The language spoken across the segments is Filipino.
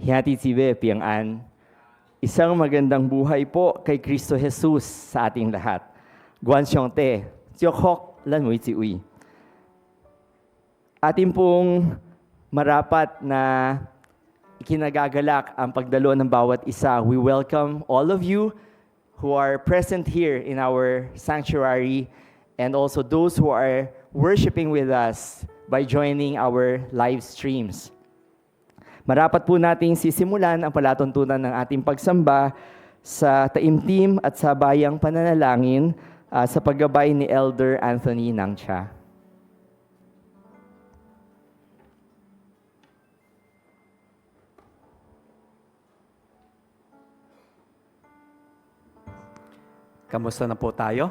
Hiyati Tibe, Piang An. Isang magandang buhay po kay Kristo Jesus sa ating lahat. Guan Xiong Te, Tiyokhok Lan Mui Ti Ui. Ating pong marapat na ikinagagalak ang pagdalo ng bawat isa. We welcome all of you who are present here in our sanctuary and also those who are worshiping with us by joining our live streams. Marapat po nating sisimulan ang palatuntunan ng ating pagsamba sa taimtim at sa bayang pananalangin sa paggabay ni Elder Anthony Nangcha. Kamusta na po tayo?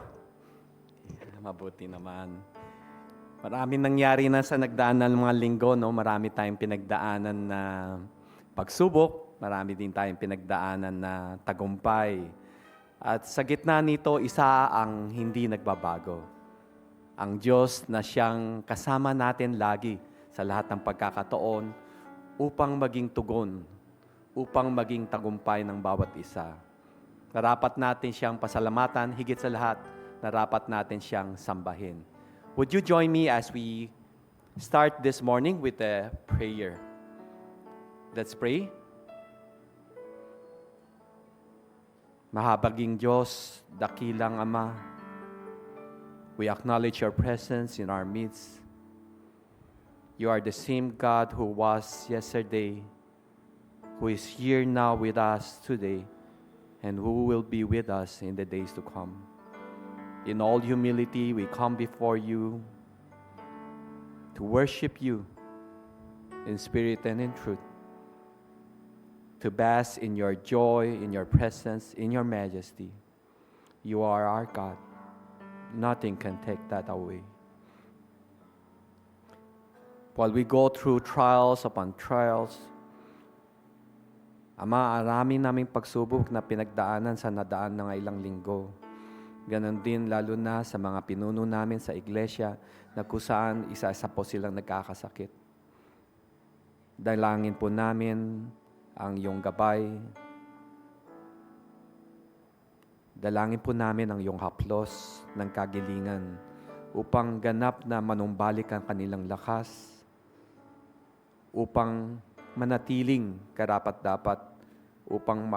Mabuti naman. Maraming nangyari na sa nagdaan ng mga linggo, no? Marami tayong pinagdaanan na pagsubok, marami din tayong pinagdaanan na tagumpay. At sa gitna nito, isa ang hindi nagbabago. Ang Diyos na siyang kasama natin lagi sa lahat ng pagkakataon upang maging tugon, upang maging tagumpay ng bawat isa. Narapat natin siyang pasalamatan, higit sa lahat, narapat natin siyang sambahin. Would you join me as we start this morning with a prayer? Let's pray. Mahabaging Diyos, dakilang Ama, we acknowledge your presence in our midst. You are the same God who was yesterday, who is here now with us today, and who will be with us in the days to come. In all humility, we come before you to worship you in spirit and in truth, to bask in your joy, in your presence, in your majesty. You are our God. Nothing can take that away. While we go through trials upon trials, Ama, arami naming pagsubok na pinagdaanan sa nadaan ng ilang linggo. Ganon din lalo na sa mga pinuno namin sa iglesia na kusaan isa-isa po silang nagkakasakit. Dalangin po namin ang iyong gabay. Dalangin po namin ang iyong haplos ng kagilingan upang ganap na manumbalik ang kanilang lakas, upang manatiling karapat-dapat, upang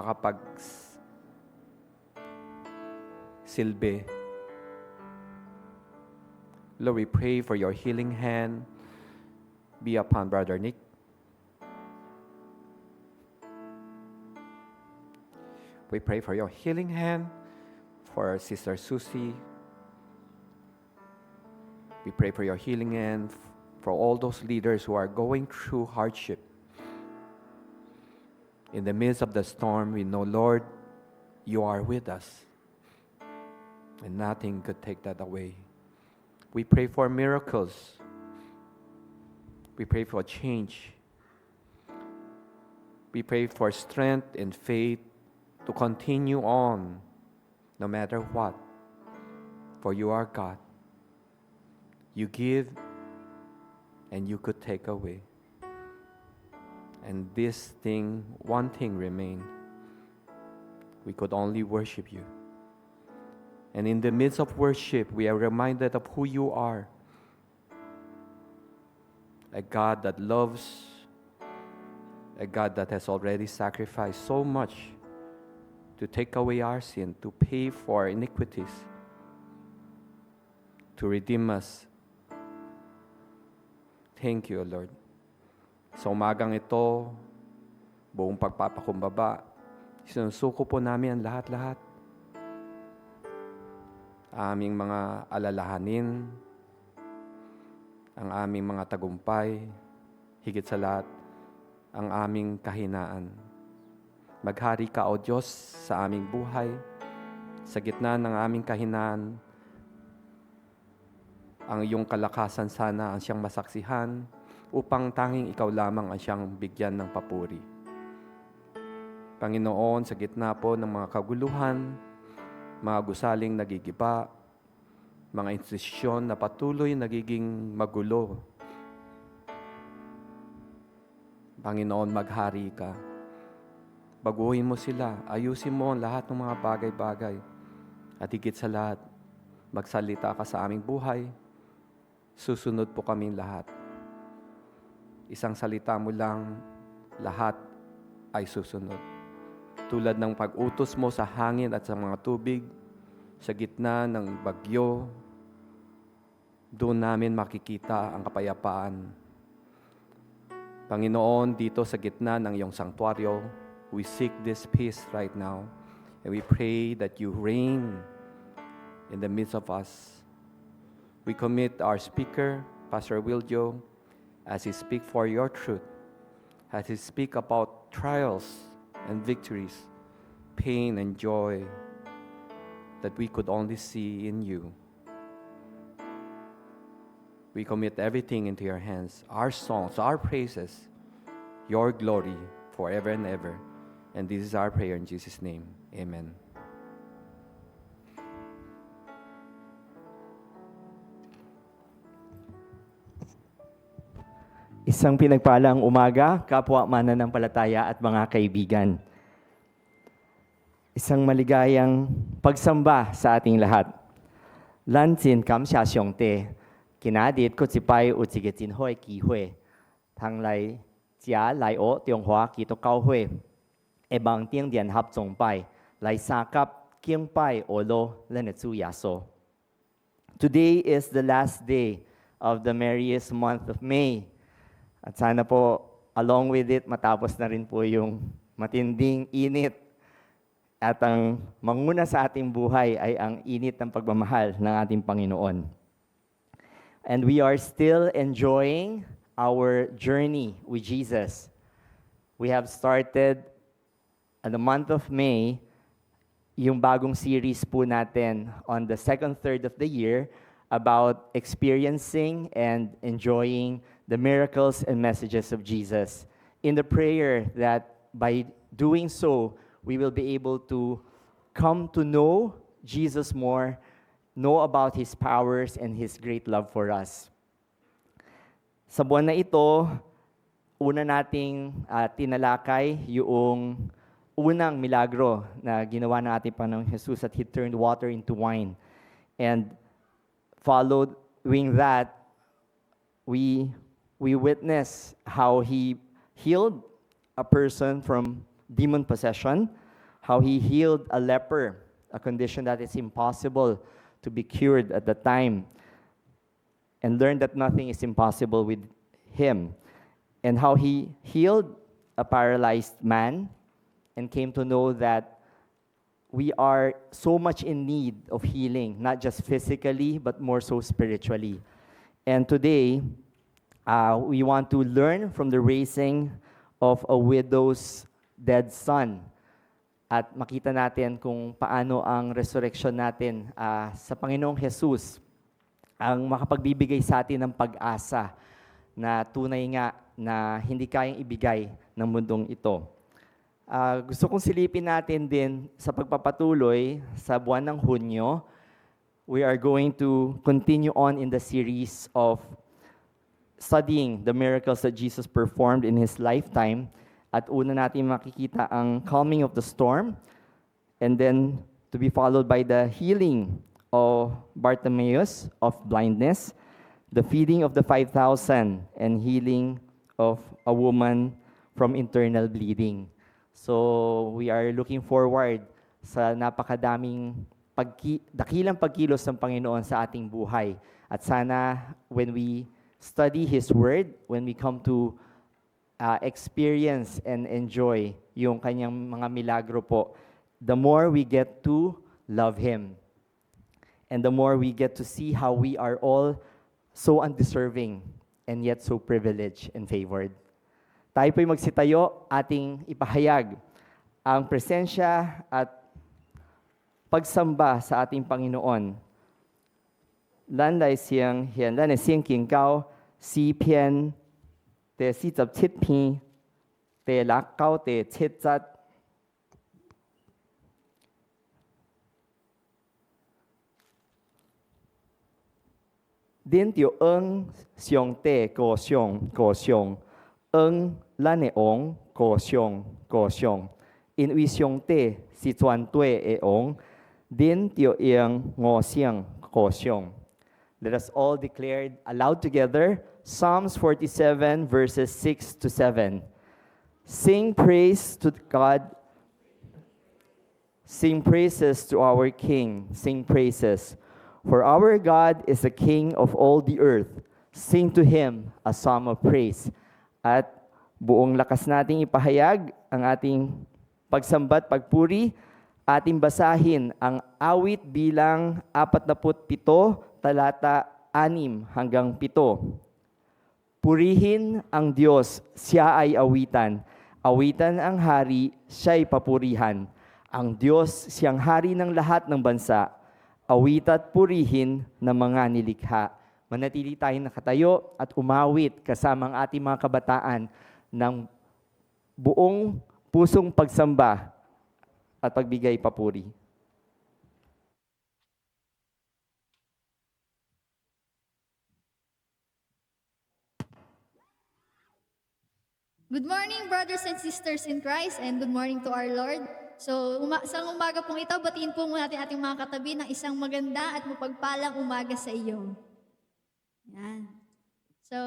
silbi. Lord, we pray for your healing hand be upon Brother Nick. We pray for your healing hand for Sister Susie. We pray for your healing hand for all those leaders who are going through hardship. In the midst of the storm, we know, Lord, you are with us. And nothing could take that away. We pray for miracles. We pray for change. We pray for strength and faith to continue on no matter what. For you are God. You give and you could take away. And one thing remained. We could only worship you. And in the midst of worship, we are reminded of who you are. A God that loves, a God that has already sacrificed so much to take away our sin, to pay for iniquities, to redeem us. Thank you, Lord. Sa umagang ito, buong pagpapakumbaba, sinusuko po namin ang lahat-lahat. Aming mga alalahanin, ang aming mga tagumpay, higit sa lahat, ang aming kahinaan. Maghari ka, O Diyos, sa aming buhay, sa gitna ng aming kahinaan, ang iyong kalakasan sana ang siyang masaksihan, upang tanging ikaw lamang ang siyang bigyan ng papuri. Panginoon, sa gitna po ng mga kaguluhan, mga gusaling nagigiba, mga institusyon na patuloy nagiging magulo, Panginoon, maghari ka. Baguhin mo sila. Ayusin mo ang lahat ng mga bagay-bagay. At higit sa lahat, magsalita ka sa aming buhay. Susunod po kaming lahat. Isang salita mo lang, lahat ay susunod. Tulad ng pag-utos mo sa hangin at sa mga tubig, sa gitna ng bagyo, doon namin makikita ang kapayapaan. Panginoon, dito sa gitna ng iyong sanktuaryo, we seek this peace right now. And we pray that you reign in the midst of us. We commit our speaker, Pastor Wiljo, as he speak for your truth, as he speak about trials and victories, pain and joy that we could only see in you. We commit everything into your hands, our songs, our praises, your glory forever and ever. And this is our prayer in Jesus' name. Amen. Isang pinagpalang umaga, kapwa mananampalataya at mga kaibigan. Isang maligayang pagsamba sa ating lahat. Lansin kamsya siyongte, kinadit ko sipay u sigetin hoy kihoy, tang lai jia lai o tianghua kito kao hui, ebang tiang dian hap zong pai, lai sakap kiang pai olo lenetsu yaso. Today is the last day of the merriest month of May. At sana po, along with it, matapos na rin po yung matinding init. At ang manguna sa ating buhay ay ang init ng pagmamahal ng ating Panginoon. And we are still enjoying our journey with Jesus. We have started in the month of May, yung bagong series po natin on the second third of the year about experiencing and enjoying the miracles and messages of Jesus, in the prayer that by doing so, we will be able to come to know Jesus more, know about His powers and His great love for us. Sa buwan na ito, una nating tinalakay yung unang milagro na ginawa ng ating Panginoong Jesus, that He turned water into wine. And following that, we witness how He healed a person from demon possession, how He healed a leper, a condition that is impossible to be cured at the time, and learned that nothing is impossible with Him, and how He healed a paralyzed man and came to know that we are so much in need of healing, not just physically, but more so spiritually. And today, we want to learn from the raising of a widow's dead son. At makita natin kung paano ang resurrection natin sa Panginoong Jesus ang makapagbibigay sa atin ng pag-asa na tunay nga na hindi kayang ibigay ng mundong ito. Gusto kong silipin natin din sa pagpapatuloy sa buwan ng Hunyo. We are going to continue on in the series of studying the miracles that Jesus performed in His lifetime. At una natin makikita ang calming of the storm, and then to be followed by the healing of Bartimaeus of blindness, the feeding of the 5,000, and healing of a woman from internal bleeding. So we are looking forward sa napakadaming dakilang pagkilos ng Panginoon sa ating buhay. At sana when we study His Word, when we come to experience and enjoy yung kanyang mga milagro po, the more we get to love Him. And the more we get to see how we are all so undeserving and yet so privileged and favored. Tayo po'y magsitayo, ating ipahayag ang presensya at pagsamba sa ating Panginoon. 咱来先现咱的圣经高诗篇第47篇第6到第7節。恁就恩上帝高上高上，恩咱的王高上高上， in wisyong te, si tuan tue eong, din tio iyang ngo siyang kosyong. Let us all declare aloud together Psalms 47 verses 6 to 7. Sing praise to God. Sing praises to our King. Sing praises. For our God is the King of all the earth. Sing to Him a psalm of praise. At buong lakas nating ipahayag ang ating pagsambat, pagpuri, ating basahin ang awit bilang 47, talata 6 hanggang 7. Purihin ang Diyos, siya ay awitan. Awitan ang hari, siya'y papurihan. Ang Diyos, siyang hari ng lahat ng bansa. Awit at purihin ng mga nilikha. Manatili tayong nakatayo at umawit kasama ang ating mga kabataan ng buong pusong pagsamba at pagbigay papuri. Good morning, brothers and sisters in Christ, and good morning to our Lord. So, sa umaga pong ito, batiin po muna natin ating mga katabi ng isang maganda at mapagpalang umaga sa iyo. Yan. So,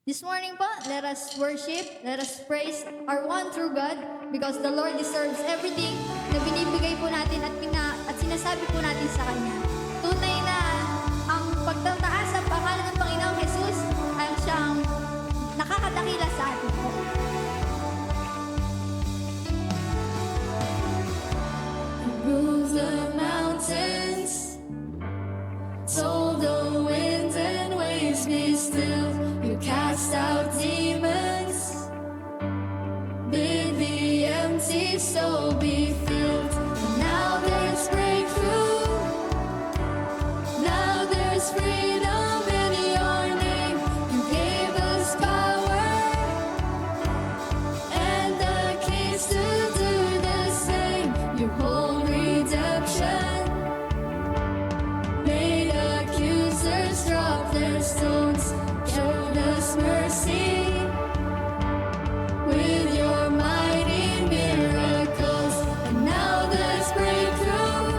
this morning po, let us worship, let us praise our one true God because the Lord deserves everything na binibigay po natin at sinasabi po natin sa Kanya. Tunay na ang pagtataas sa pangalan ng Panginoong Jesus ay siyang nakakadakila sa atin po. Move the mountains, told the winds and waves be still. You cast out demons, bid the empty soul be filled. And now there's breakthrough, now there's freedom in your name. You gave us power and the keys to do the same. You hold redemption, made accusers drop their stones, showed us mercy with your mighty miracles. And now there's breakthrough,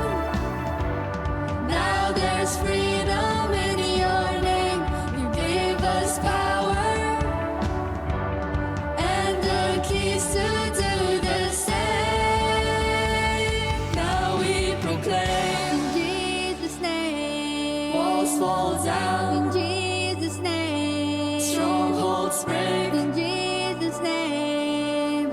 now there's freedom in your name. You gave us power and the keys to do the same. Now we proclaim, In Jesus' name. walls fall down, In Jesus' name. strongholds break. In Jesus' name.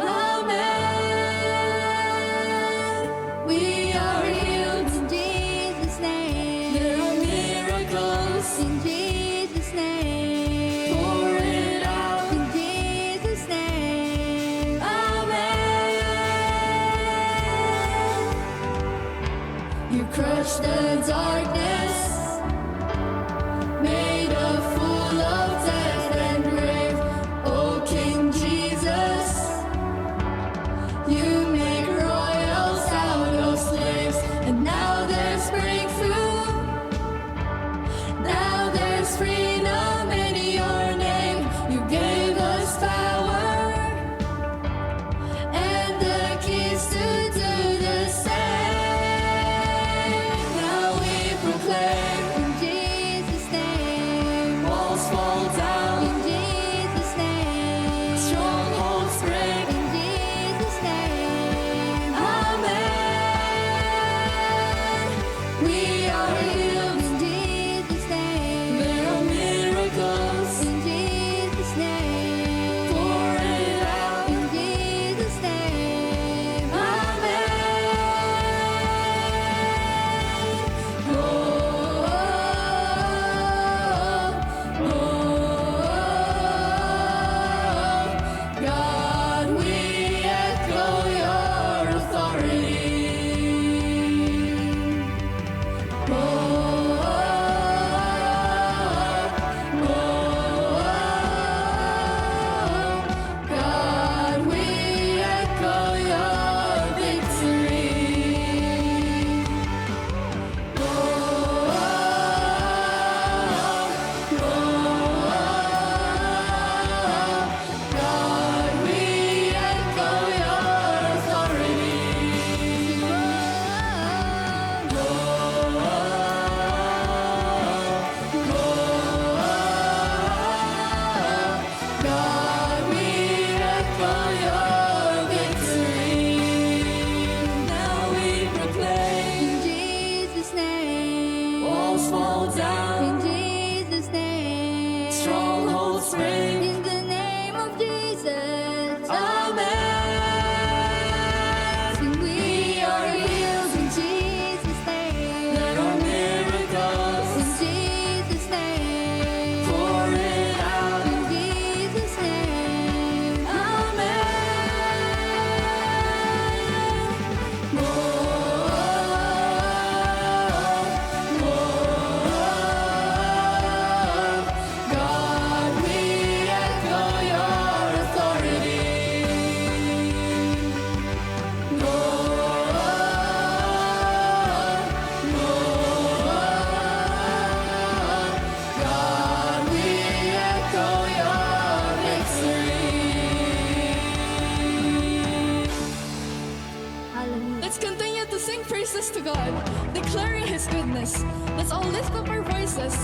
Amen. We are healed. In Jesus' name. There are miracles. In Jesus' name. Pour it out. In Jesus' name. Amen. You crushed the darkness, made a fool of death and grave. Oh, King Jesus, you make royals out of slaves. And now there's breakthrough, now there's freedom in your name. You gave us power and the keys to do the same. Now we proclaim, In Jesus' name. walls fall down, In Jesus' name. strongholds break. In Jesus' name. Amen. We are healed. In Jesus' name. There are miracles. In Jesus' name. Pour it out. In Jesus' name. Amen. Oh, walls fall down. In Jesus' name. Strongholds break. In the name of Jesus. Amen. Sing, we are healed in Jesus' name. Let our miracles In Jesus' name. pour it out. In Jesus' name. God, we echo your authority. God, we echo your victory. Hallelujah. Let's continue to sing praises to God, declaring His goodness. Let's all lift up our voices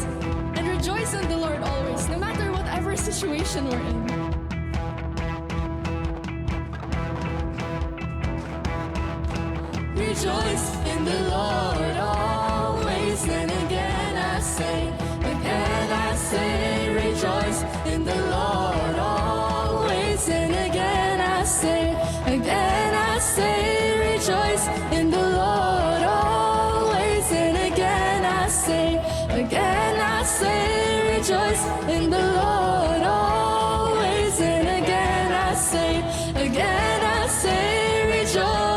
and rejoice in the Lord always, no matter whatever situation we're in. Rejoice in the Lord always, and again I say, rejoice in the Lord always, and again I say, rejoice in the Lord always, and again I say, rejoice in the Lord always, and again I say, rejoice.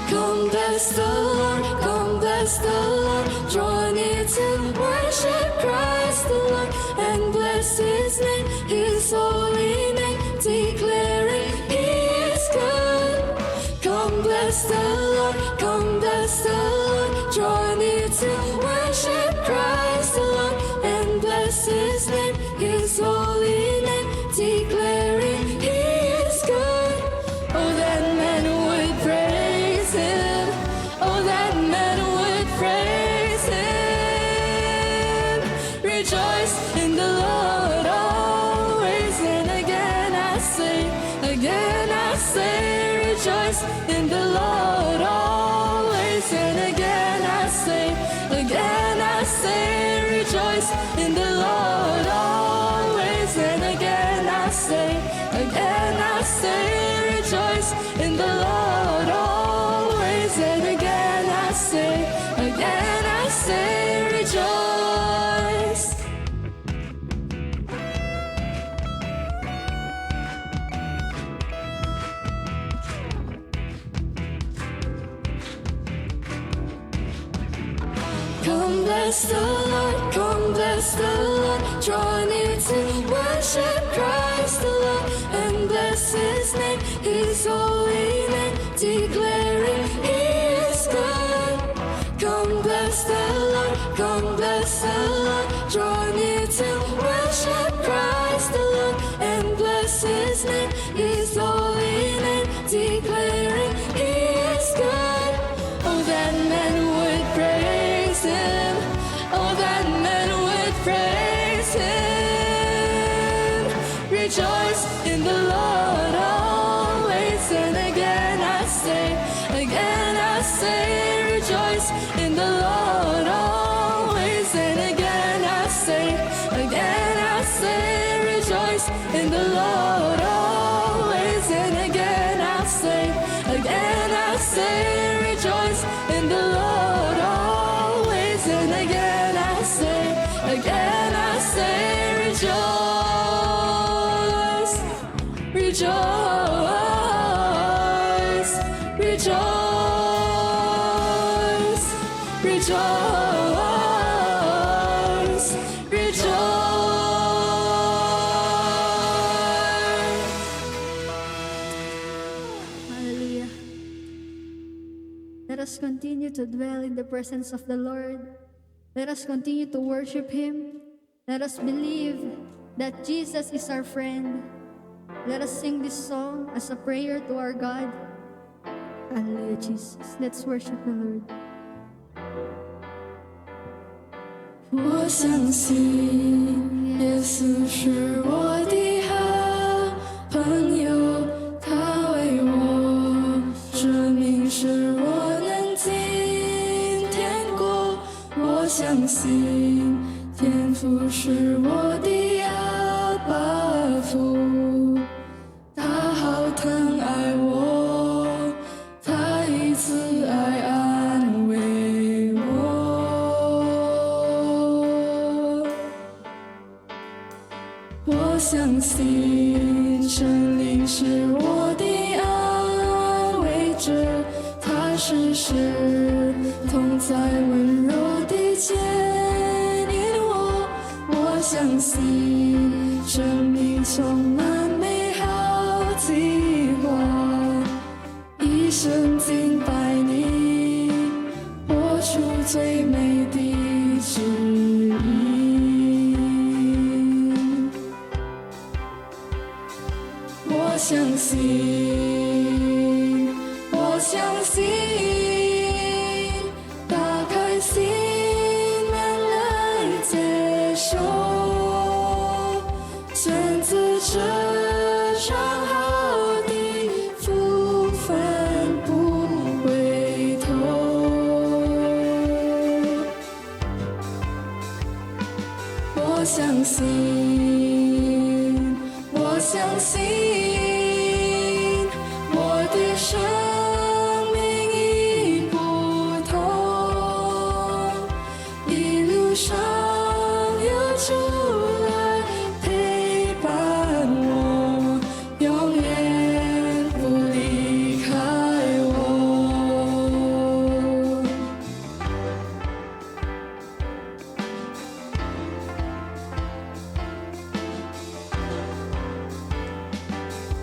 Come bless the Lord, come bless the Lord. Draw near to worship Christ the Lord and bless His name, His holy name, declaring He is good. Come bless the Lord, come bless the Lord. Draw near to worship Christ the Lord and bless His name, His holy name, declaring He is good. Oh, that men would praise Him. Oh, that men would praise Him. Rejoice in the Lord always, and again I say, rejoice in the Lord always, and again I say, rejoice in the Lord always, and again I say, rejoice in the Lord always, and again I say, rejoice. Come bless the Lord, come bless the Lord. Draw near to worship Christ the Lord and bless His name, His holy name, declaring He is good. Come bless the Lord, come bless the Lord. Draw near to worship Christ the Lord and bless His name, His holy name, declaring He is good. Oh, that men would praise Him. Oh, that men would praise Him. Rejoice in the Lord always, and again I say, rejoice in the Lord always, and again I say, rejoice in the Lord always, and again I say, rejoice in the Lord always, and again I say, rejoice, rejoice, rejoice, rejoice, rejoice. Hallelujah. Let us continue to dwell in the presence of the Lord. Let us continue to worship Him. Let us believe that Jesus is our friend. Let us sing this song as a prayer to our God. Hallelujah, Jesus. Let's worship the Lord. 我相信耶稣是我的好朋友，他为我生命使我能进天国。我相信天父是我的阿爸父，他好疼爱我，他以慈爱安慰我。我相信神灵是我的安慰者，他时时同在温柔地牵引我。我相信生命充满美好计划，一生敬拜你，活出最美的旨意。我相信，我相信，打开心门来接受，选择这上好的福分不回头。我相信，我相信，我的生命已不同，一路上有主来陪伴我，永远不离开我。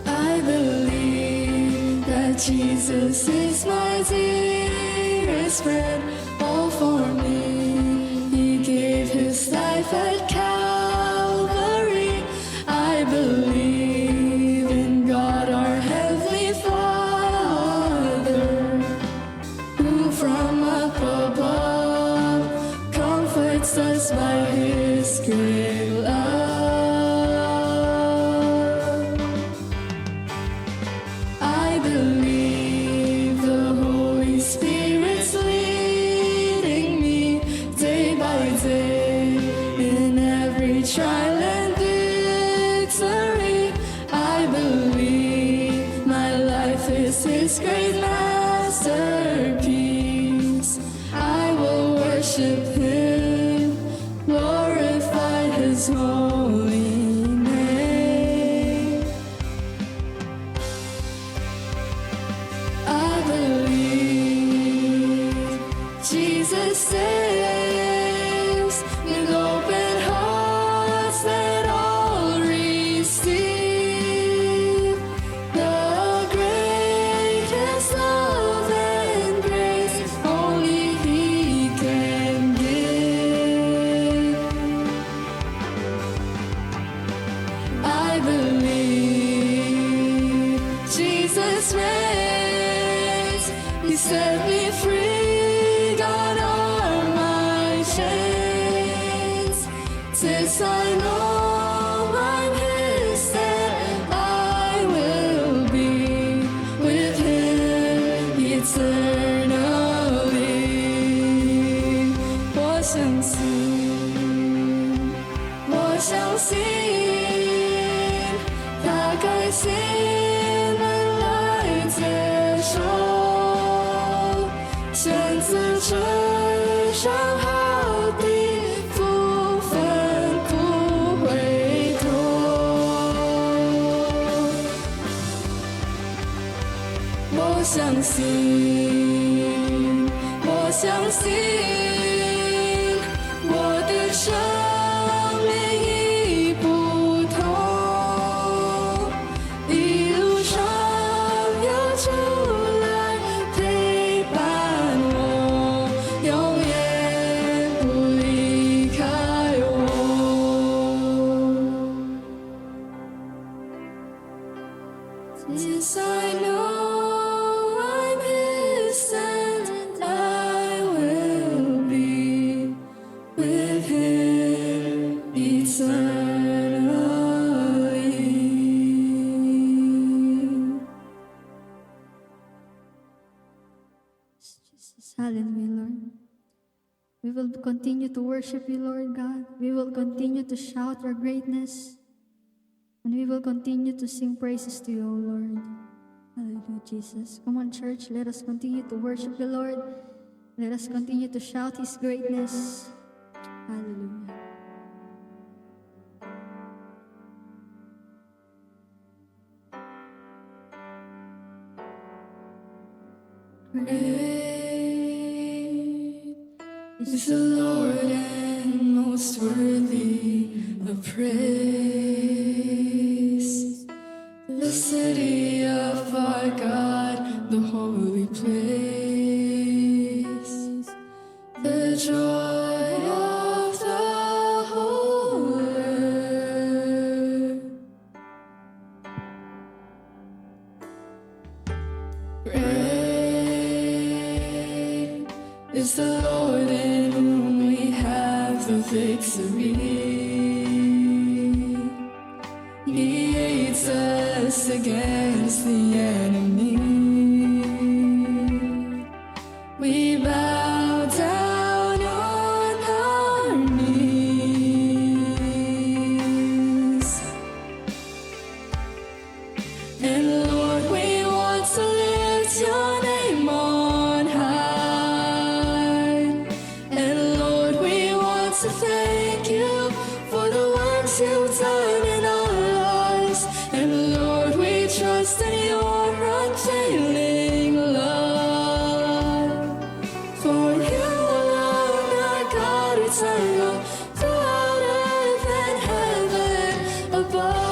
I believe that Jesus is my dearest friend, all for me. He gave his life at Calvary. I believe in God, our Heavenly Father, who from up above comforts us by his great love. I believe the Holy Spirit's leading me day by day in every trial and victory. I believe my life is His great masterpiece. I will worship Him, glorify His holy name. I believe Jesus saves with open hearts that all receive the greatest love and grace only He can give. I believe Jesus reigns. He set me free, gone are my chains. Since I know I'm His, then I will be with Him eternally. 我相信，我相信，打开心门来接受，选择这上好的福分不回头。我相信，我相信，我的生命已不同，一路上有主来陪伴我，永远不离开我。Since I know I'm His, and I will will continue to worship you, Lord God. We will continue to shout your greatness. And we will continue to sing praises to you, O Lord. Hallelujah, Jesus. Come on, church. Let us continue to worship the Lord. Let us continue to shout his greatness. Hallelujah. Great is the Lord and most worthy of praise. The city of our God, the holy place, the joy of the whole earth. Great is the Lord in whom we have the victory. He aids us against the enemy. We bow down on our knees. And Lord, we want to lift your name on high. And Lord, we want to thank you for the works you've done in our lives. And Lord, we trust in your unfailing love. For you alone are God eternal, throughout earth and heaven above.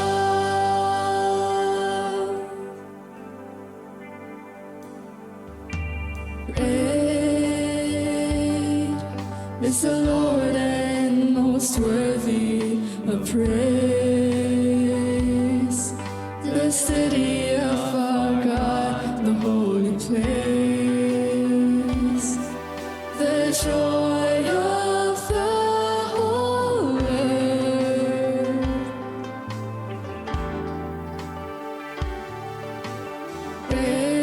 Great is the Lord and most worthy of praise. The city of our God, the holy place, the joy of the whole earth.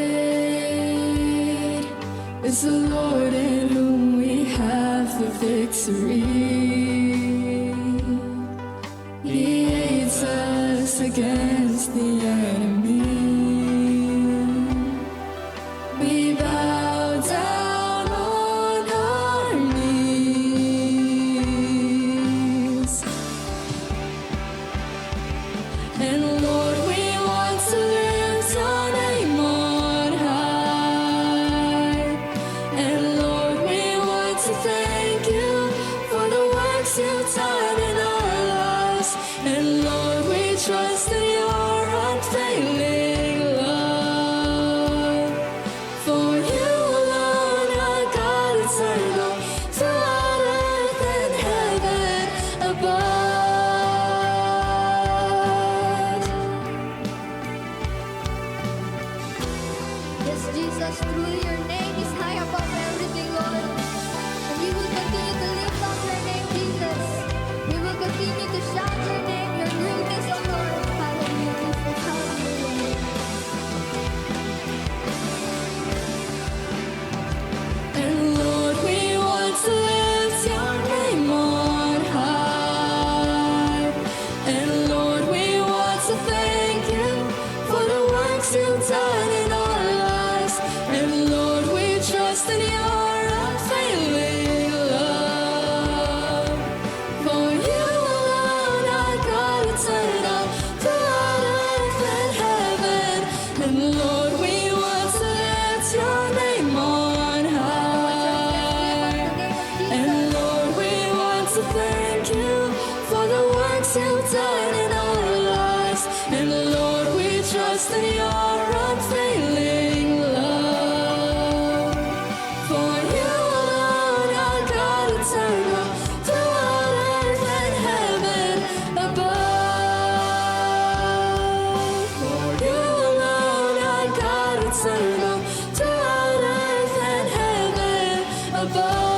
Great is the Lord in whom we have the victory. He aids us against the enemy. We bow down on our knees. And Lord, we want to lift your name on high. And Lord, we want to thank you for the works you've done in our lives. And Lord, we trust in your unfailing love. For you alone are God eternal, throughout earth and heaven above. Yes, Jesus, truly your name is high above everything, Lord. And we will continue to lift up your name, Jesus. We will continue to shout your name, your greatness, O Lord. Hallelujah, Jesus. Hallelujah. And Lord, we want to lift your name on high. And Lord, we want to thank you for the works you've done in our lives. And Lord, we trust in your unfailing love. For you alone are God eternal, throughout earth and heaven. And Lord, we want to lift your name on high. And Lord, we want to thank you for the works you've done in our lives. And Lord, we trust in your unfailing love. For you alone are God eternal, throughout earth and heaven above. For you alone are God eternal, throughout earth and heaven above.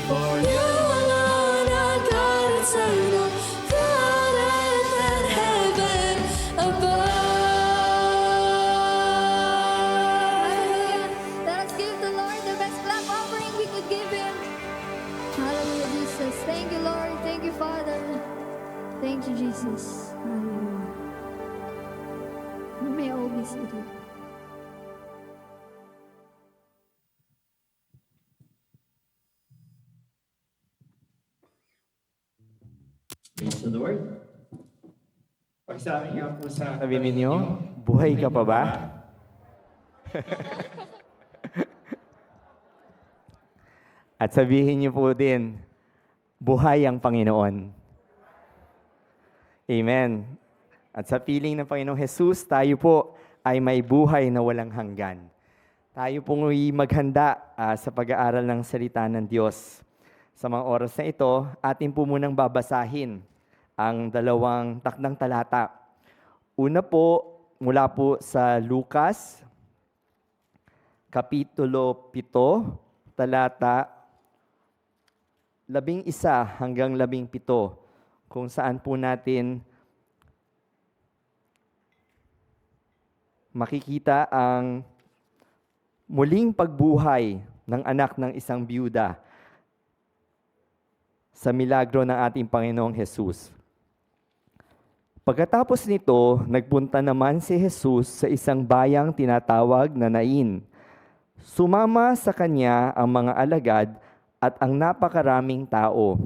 For you alone are God eternal, throughout earth and heaven Thank you, Lord. Thank you, Father. Thank you, Jesus. Hallelujah. You may all be seated. Praise the Lord. Pagsabi nga po sa tabi ninyo, buhay ka pa ba? At sabihin niyo po din, buhay ang Panginoon. Amen. At sa piling ng Panginoong Jesus, tayo po ay may buhay na walang hanggan. Tayo pong maghanda sa pag-aaral ng salita ng Diyos. Sa mga oras na ito, atin po munang babasahin ang dalawang takdang talata. Una po, mula po sa Lucas, Kapitulo 7, talata 11 hanggang 17, kung saan po natin makikita ang muling pagbuhay ng anak ng isang byuda sa milagro ng ating Panginoong Jesus. Pagkatapos nito, nagpunta naman si Jesus sa isang bayang tinatawag na Nain. Sumama sa kanya ang mga alagad at ang napakaraming tao.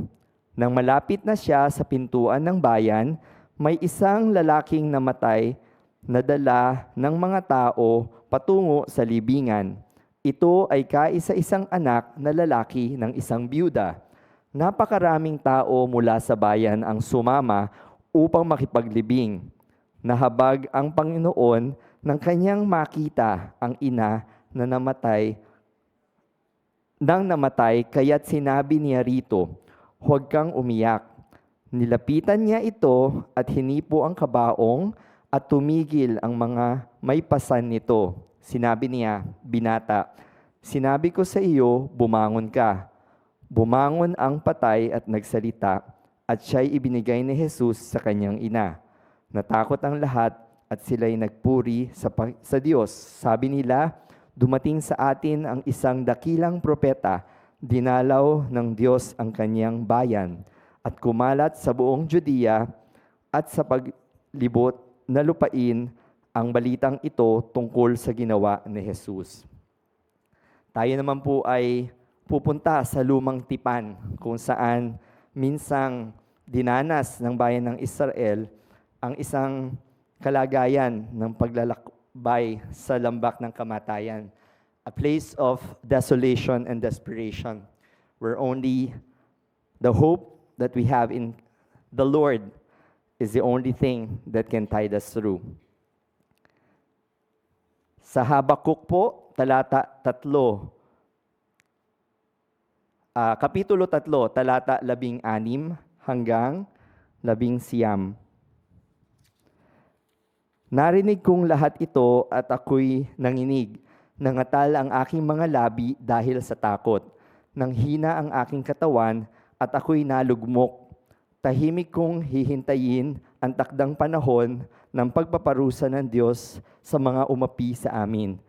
Nang malapit na siya sa pintuan ng bayan, may isang lalaking namatay na dala ng mga tao patungo sa libingan. Ito ay kaisa-isang anak na lalaki ng isang byuda. Napakaraming tao mula sa bayan ang sumama upang makipaglibing. Nahabag ang Panginoon nang kanyang makita ang ina na namatay, kaya't sinabi niya rito, "Huwag kang umiyak." Nilapitan niya ito at hinipo ang kabaong at tumigil ang mga may pasan nito. Sinabi niya, "Binata, sinabi ko sa iyo, bumangon ka." Bumangon ang patay at nagsalita, at siya'y ibinigay ni Jesus sa kanyang ina. Natakot ang lahat at sila'y nagpuri sa Diyos. Sabi nila, dumating sa atin ang isang dakilang propeta, dinalaw ng Diyos ang kanyang bayan, at kumalat sa buong Judea at sa paglibot na lupain ang balitang ito tungkol sa ginawa ni Jesus. Tayo naman po ay pupunta sa lumang tipan kung saan minsang dinanas ng bayan ng Israel ang isang kalagayan ng paglalakbay sa lambak ng kamatayan. A place of desolation and desperation where only the hope that we have in the Lord is the only thing that can tide us through. Sa Habakuk po, talata 3, Kapitulo 3, talata 16 hanggang 19. Narinig kong lahat ito at ako'y nanginig. Nangatal ang aking mga labi dahil sa takot. Nanghina ang aking katawan at ako'y nalugmok. Tahimik kong hihintayin ang takdang panahon ng pagpaparusa ng Diyos sa mga umapi sa amin.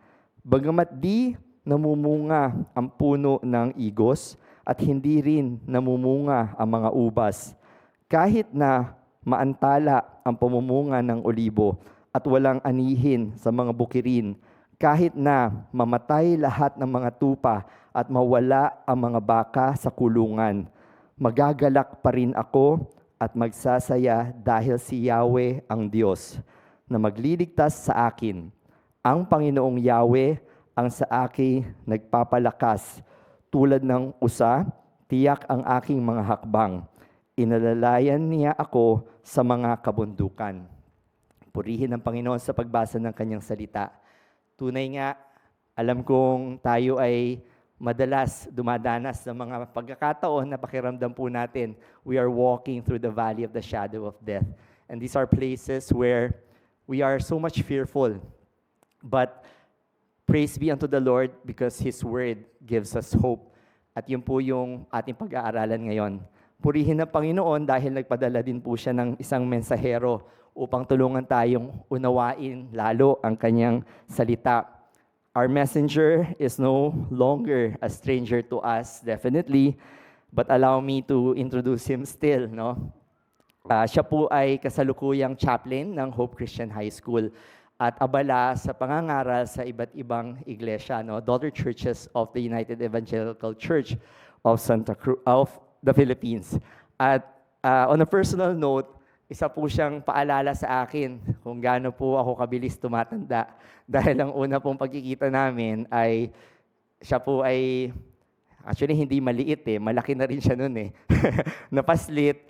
Bagamat di namumunga ang puno ng igos, at hindi rin namumunga ang mga ubas. Kahit na maantala ang pamumunga ng olibo at walang anihin sa mga bukirin, kahit na mamatay lahat ng mga tupa at mawala ang mga baka sa kulungan, magagalak pa rin ako at magsasaya dahil si Yahweh ang Diyos na magliligtas sa akin. Ang Panginoong Yahweh ang sa akin nagpapalakas. Tulad ng usa, tiyak ang aking mga hakbang. Inalalayan niya ako sa mga kabundukan. Purihin ang Panginoon sa pagbasa ng kanyang salita. Tunay nga, alam kong tayo ay madalas dumadanas ng mga pagkakataon na pakiramdam po natin, we are walking through the valley of the shadow of death. And these are places where we are so much fearful. But praise be unto the Lord because His Word gives us hope. At yun po yung ating pag-aaralan ngayon. Purihin ang Panginoon dahil nagpadala din po siya ng isang mensahero upang tulungan tayong unawain lalo ang kanyang salita. Our messenger is no longer a stranger to us, definitely, but allow me to introduce him still, no? Siya po ay kasalukuyang chaplain ng Hope Christian High School at abala sa pangangaral sa iba't ibang iglesia, no? Daughter churches of the United Evangelical Church of of the Philippines. At on a personal note, isa po siyang paalala sa akin kung gaano po ako kabilis tumatanda. Dahil ang una pong pagkikita namin ay siya po ay actually hindi maliit malaki na rin siya noon napaslit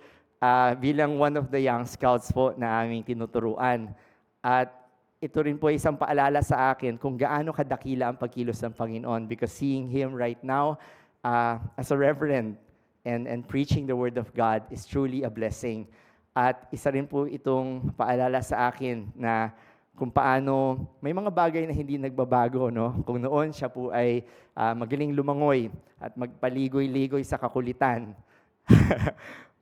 bilang one of the young scouts po na aming tinuturuan. At ito rin po isang paalala sa akin kung gaano kadakila ang pagkilos ng Panginoon, because seeing him right now as a reverend and preaching the Word of God is truly a blessing. At isa rin po itong paalala sa akin na kung paano may mga bagay na hindi nagbabago, no? Kung noon siya po ay magaling lumangoy at magpaligoy-ligoy sa kakulitan.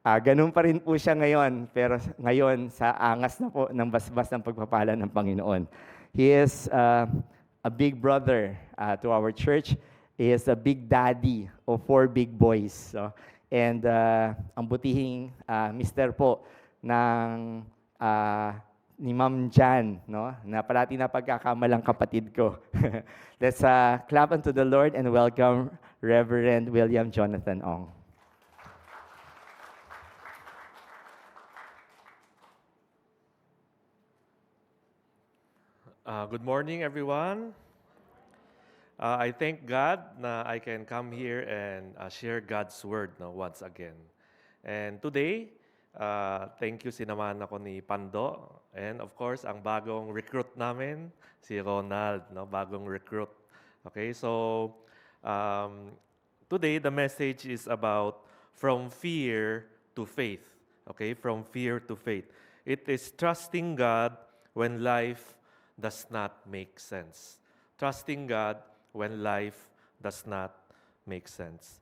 Ganun pa rin po siya ngayon, pero ngayon sa angas na po ng basbas ng pagpapala ng Panginoon. He is a big brother to our church. He is a big daddy of 4 big boys. So, and ang butihing mister po ng ni Ma'am Jan, no? Na parati na pagkakamalang kapatid ko. Let's clap unto the Lord and welcome Reverend William Jonathan Ong. Good morning, everyone. I thank God na I can come here and share God's Word once again. And today, thank you, sinamahan ako ni Pando. And of course, ang bagong recruit namin, si Ronald, bagong recruit. Okay, so today the message is about from fear to faith. Okay, from fear to faith. It is trusting God when life does not make sense. Trusting God when life does not make sense.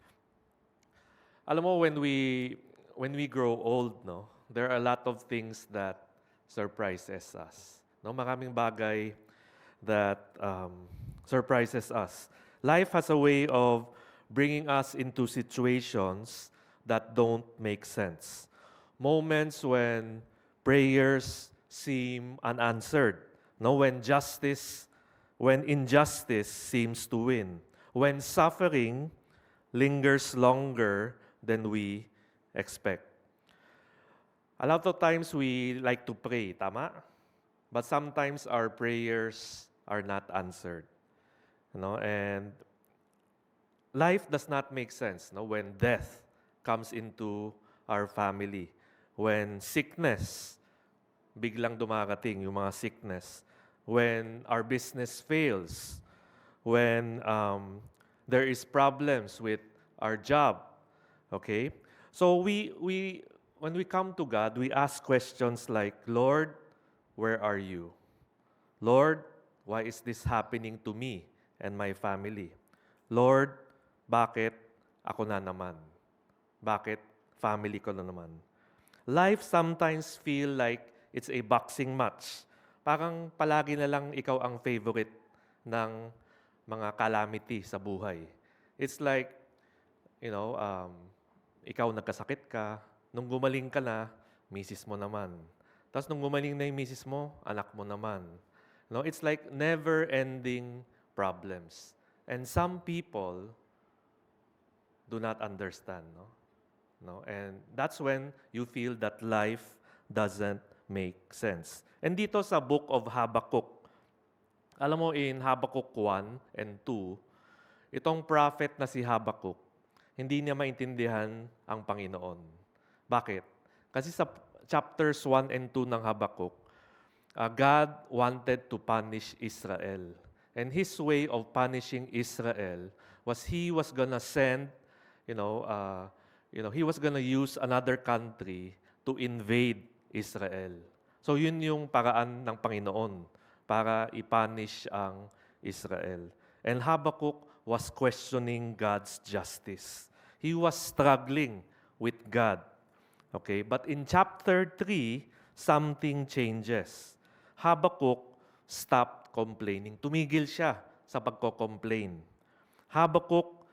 Alam mo, when we grow old, there are a lot of things that surprises us. Maraming bagay that surprises us. Life has a way of bringing us into situations that don't make sense. Moments when prayers seem unanswered. When injustice seems to win. When suffering lingers longer than we expect. A lot of times we like to pray, tama? But sometimes our prayers are not answered. And life does not make sense when death comes into our family. When sickness, biglang dumarating yung mga sickness. When our business fails. When there is problems with our job. Okay? So when we come to God, we ask questions like, Lord, where are you? Lord, why is this happening to me and my family? Lord, bakit ako na naman? Bakit family ko na naman? Life sometimes feel like it's a boxing match. Parang palagi na lang ikaw ang favorite ng mga calamity sa buhay. It's like, ikaw nagkasakit ka, nung gumaling ka na, misis mo naman. Tapos nung gumaling na yung misis mo, anak mo naman. It's like never-ending problems. And some people do not understand. And that's when you feel that life doesn't make sense. And dito sa book of Habakkuk, alam mo in Habakkuk 1 and 2, itong prophet na si Habakkuk, hindi niya maintindihan ang Panginoon. Bakit? Kasi sa chapters 1 and 2 ng Habakkuk, God wanted to punish Israel. And His way of punishing Israel was He was gonna send, He was gonna use another country to invade Israel. So yun yung paraan ng Panginoon para i-punish ang Israel. And Habakkuk was questioning God's justice. He was struggling with God. Okay, but in chapter 3, something changes. Habakkuk stopped complaining. Tumigil siya sa pagko-complain. Habakkuk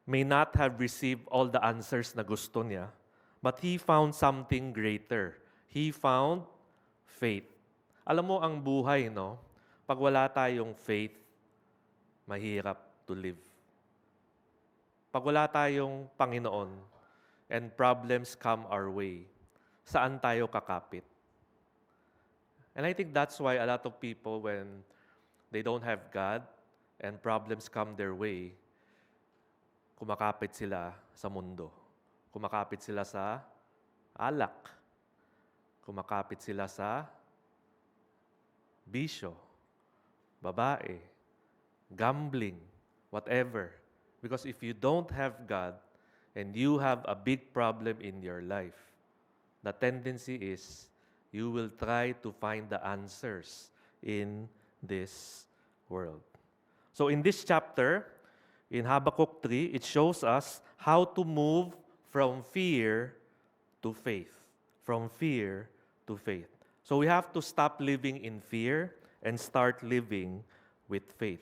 may not have received all the answers na gusto niya, but he found something greater. He found faith. Alam mo, ang buhay, no? Pag wala tayong faith, mahirap to live. Pag wala tayong Panginoon and problems come our way, saan tayo kakapit? And I think that's why a lot of people, when they don't have God and problems come their way, kumakapit sila sa mundo. Kumakapit sila sa alak. Kumakapit sila sa bisyo, babae, gambling, whatever. Because if you don't have God and you have a big problem in your life, the tendency is you will try to find the answers in this world. So in this chapter, in Habakkuk 3, it shows us how to move from fear to faith. From fear to faith. So we have to stop living in fear and start living with faith.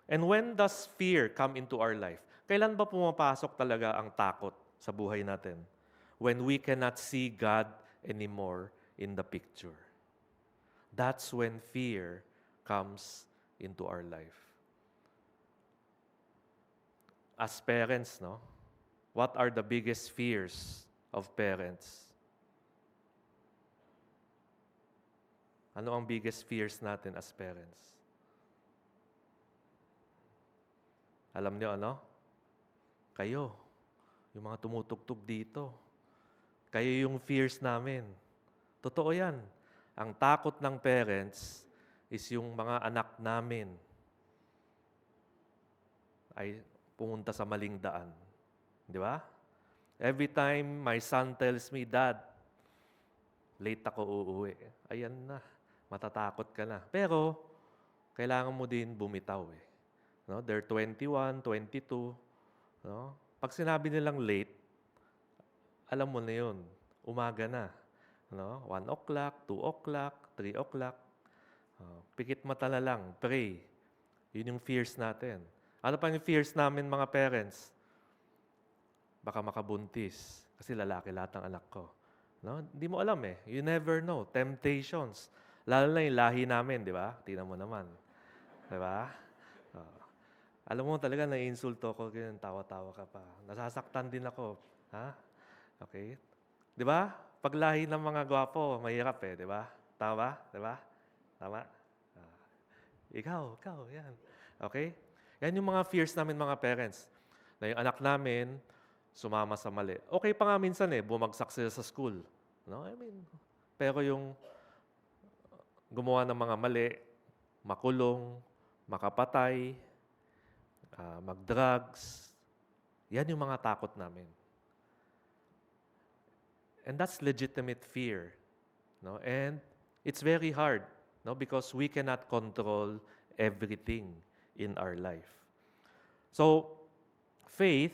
And when does fear come into our life? Kailan ba pumapasok talaga ang takot sa buhay natin? When we cannot see God anymore in the picture. That's when fear comes into our life. As parents, no? What are the biggest fears of parents? Ano ang biggest fears natin as parents? Alam niyo ano? Kayo. Yung mga tumutugtog dito. Kayo yung fears namin. Totoo yan. Ang takot ng parents is yung mga anak namin ay pumunta sa maling daan. Di ba? Every time my son tells me, Dad, late ako uuwi. Ayan na, matatakot ka na. Pero, kailangan mo din bumitaw eh. No? They're 21, 22. No? Pag sinabi nilang late, alam mo na yun, umaga na. No? 1 o'clock, 2 o'clock, 3 o'clock. Pikit mata na lang, pray. Yun yung fears natin. Ano pa yung fears namin mga parents? Baka makabuntis. Kasi lalaki lahat ng anak ko. No? Hindi mo alam eh. You never know. Temptations. Lalo na yung lahi namin, di ba? Tingnan mo naman. Di ba? Alam mo talaga, naiinsulto ko, ganyan, tawa-tawa ka pa. Nasasaktan din ako. Ha? Okay? Di ba? Pag lahi ng mga gwapo, mahirap eh, di ba? Tama ba? Di ba? Tama? Ikaw, yan. Okay? Yan yung mga fears namin mga parents. Na yung anak namin, sumama sa mali. Okay pa nga minsan eh, bumagsak sila sa school. No? Pero yung gumawa ng mga mali, makulong, makapatay, mag-drugs, yan yung mga takot namin. And that's legitimate fear. No? And it's very hard, no? Because we cannot control everything in our life. So, faith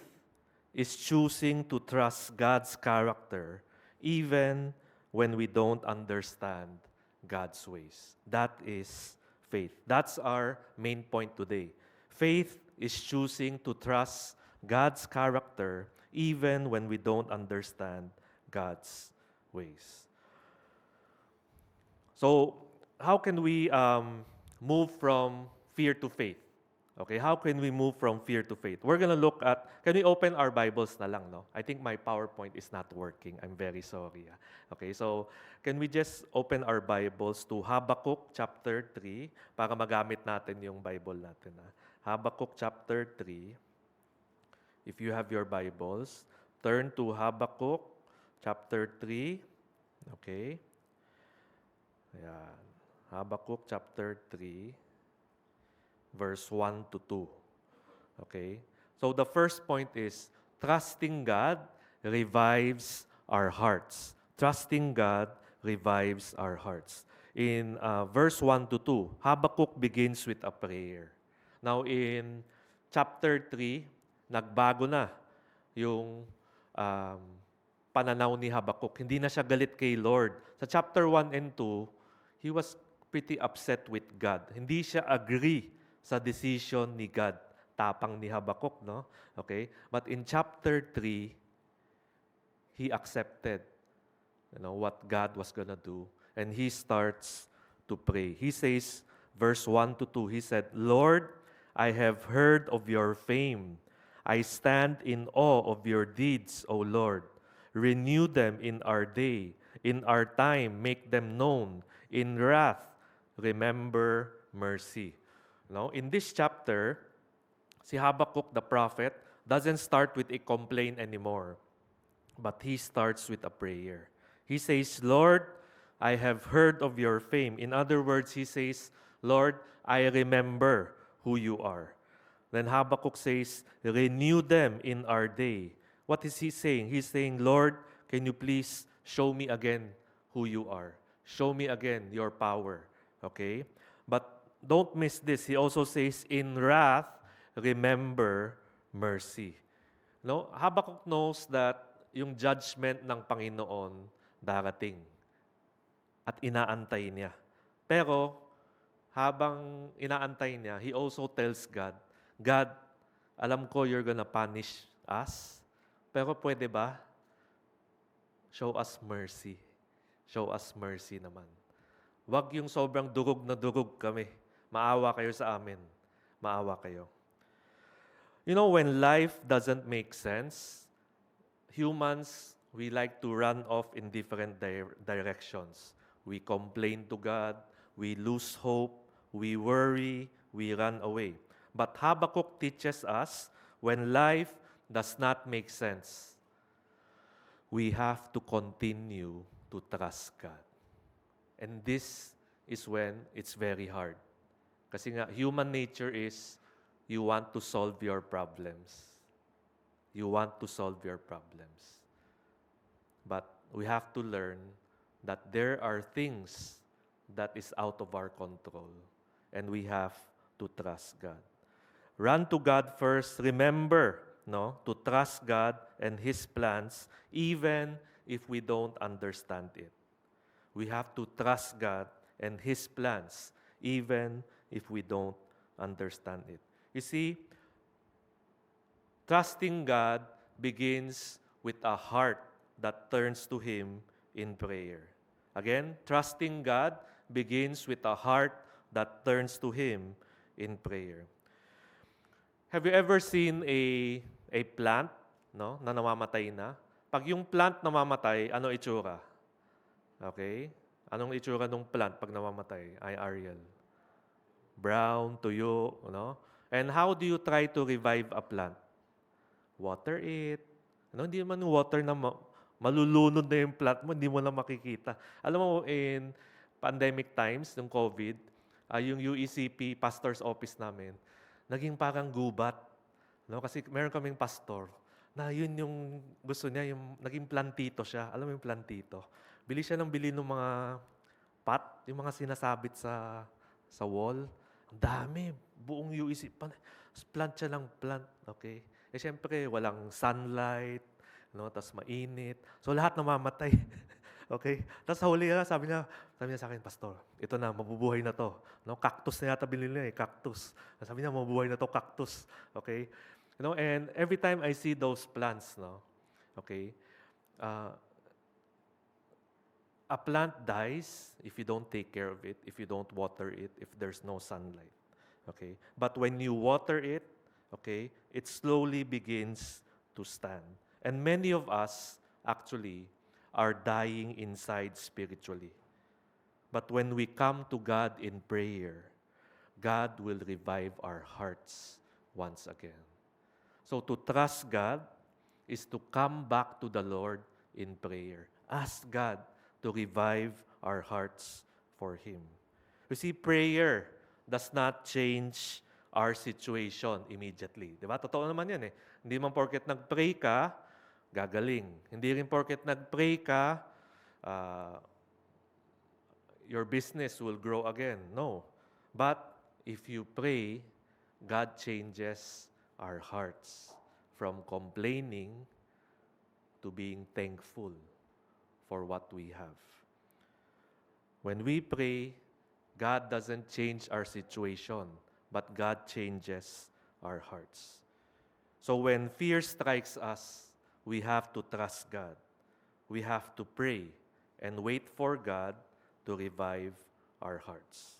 is choosing to trust God's character even when we don't understand God's ways. That is faith. That's our main point today. Faith is choosing to trust God's character even when we don't understand God's ways. So, how can we move from fear to faith? Okay, how can we move from fear to faith? We're gonna look at, can we open our Bibles na lang, no? I think my PowerPoint is not working. I'm very sorry. Okay, so can we just open our Bibles to Habakkuk chapter 3 para magamit natin yung Bible natin. Habakkuk chapter 3. If you have your Bibles, turn to Habakkuk chapter 3. Okay. Ayan. Habakkuk chapter 3. Verse 1 to 2. Okay? So the first point is, trusting God revives our hearts. Trusting God revives our hearts. In verse 1 to 2, Habakkuk begins with a prayer. Now in chapter 3, nagbago na yung pananaw ni Habakkuk. Hindi na siya galit kay Lord. Sa chapter 1 and 2, he was pretty upset with God. Hindi siya agree sa decision ni God tapang ni Habakkuk, no? Okay? But in chapter 3, he accepted, what God was gonna do, and he starts to pray. He says, verse 1 to 2, he said, Lord, I have heard of your fame. I stand in awe of your deeds, O Lord. Renew them in our day. In our time, make them known. In wrath, remember mercy. In this chapter, si Habakkuk the prophet doesn't start with a complaint anymore, but he starts with a prayer. He says, Lord, I have heard of your fame. In other words, he says, Lord, I remember who you are. Then Habakkuk says, renew them in our day. What is he saying? He's saying, Lord, can you please show me again who you are? Show me again your power. Okay? But don't miss this. He also says, in wrath, remember mercy. No, Habakkuk knows that yung judgment ng Panginoon darating at inaantay niya. Pero habang inaantay niya, he also tells God, God, alam ko you're gonna punish us, pero pwede ba? Show us mercy. Show us mercy naman. Wag yung sobrang durog na durog kami. Maawa kayo sa amin. Maawa kayo. When life doesn't make sense, humans, we like to run off in different directions. We complain to God, we lose hope, we worry, we run away. But Habakkuk teaches us, when life does not make sense, we have to continue to trust God. And this is when it's very hard. Kasi nga, human nature is, you want to solve your problems. You want to solve your problems. But we have to learn that there are things that is out of our control. And we have to trust God. Run to God first. Remember, to trust God and His plans, even if we don't understand it. We have to trust God and His plans, even if we don't understand it. You see, trusting God begins with a heart that turns to Him in prayer. Again, trusting God begins with a heart that turns to Him in prayer. Have you ever seen a plant, na namamatay na? Pag yung plant namamatay, ano itsura? Okay? Anong itsura ng plant pag namamatay? Ariel. Brown, tuyo, And how do you try to revive a plant? Water it. Hindi naman water na malulunod na yung plant mo, hindi mo na makikita. Alam mo, in pandemic times, ng COVID, yung UECP pastor's office namin, naging parang gubat. Kasi meron kaming pastor na yun yung gusto niya, yung naging plantito siya. Alam mo yung plantito? Bili siya ng bili ng mga pot, yung mga sinasabit sa wall. Ang dami, buong UECP. Plant siya ng plant, okay? Siyempre, walang sunlight, tapos mainit. So, lahat namamatay. Okay? Tapos sa huli sabi niya sa akin, Pastor, ito na, mabubuhay na to. Cactus na yata binili niya cactus. Sabi niya, mabubuhay na to, cactus. Okay? And every time I see those plants, okay, a plant dies if you don't take care of it, if you don't water it, if there's no sunlight. Okay? But when you water it, okay, it slowly begins to stand. And many of us, actually, are dying inside spiritually. But when we come to God in prayer, God will revive our hearts once again. So to trust God is to come back to the Lord in prayer. Ask God to revive our hearts for Him. You see, prayer does not change our situation immediately. Diba? Totoo naman yan eh. Hindi man porket nag-pray ka, gagaling. Hindi rin porket nag-pray ka, your business will grow again. No. But if you pray, God changes our hearts from complaining to being thankful for what we have. When we pray, God doesn't change our situation, but God changes our hearts. So when fear strikes us, we have to trust God. We have to pray and wait for God to revive our hearts.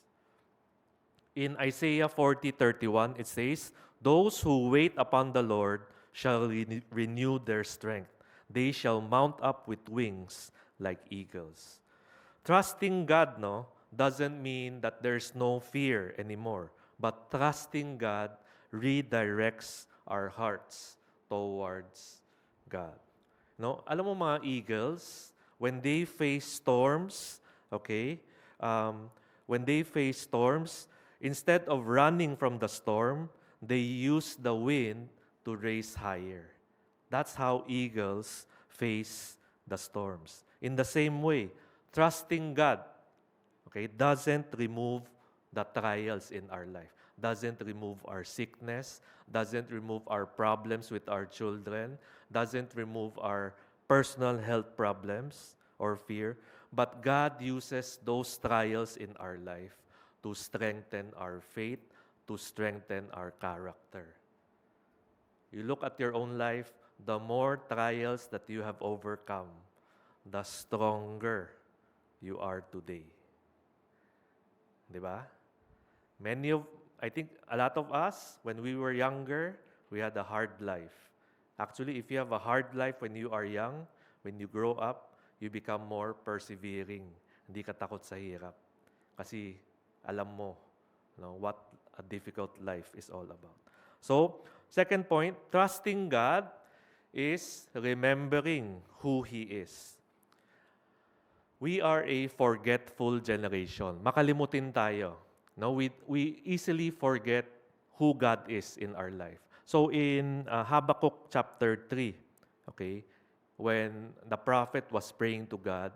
In Isaiah 40:31, it says, "Those who wait upon the Lord shall renew their strength. They shall mount up with wings like eagles." Trusting God, doesn't mean that there's no fear anymore. But trusting God redirects our hearts towards God. Alam mo mga eagles, when they face storms, when they face storms, instead of running from the storm, they use the wind to raise higher. That's how eagles face the storms. In the same way, trusting God, doesn't remove the trials in our life, doesn't remove our sickness, doesn't remove our problems with our children, doesn't remove our personal health problems or fear, but God uses those trials in our life to strengthen our faith, to strengthen our character. You look at your own life, the more trials that you have overcome, the stronger you are today. Diba? I think a lot of us, when we were younger, we had a hard life. Actually, if you have a hard life when you are young, when you grow up, you become more persevering. Hindi ka takot sa hirap. Kasi alam mo, what a difficult life is all about. So, second point, trusting God is remembering who He is. We are a forgetful generation. Makalimutin tayo. We easily forget who God is in our life. So in Habakkuk chapter 3, when the prophet was praying to God,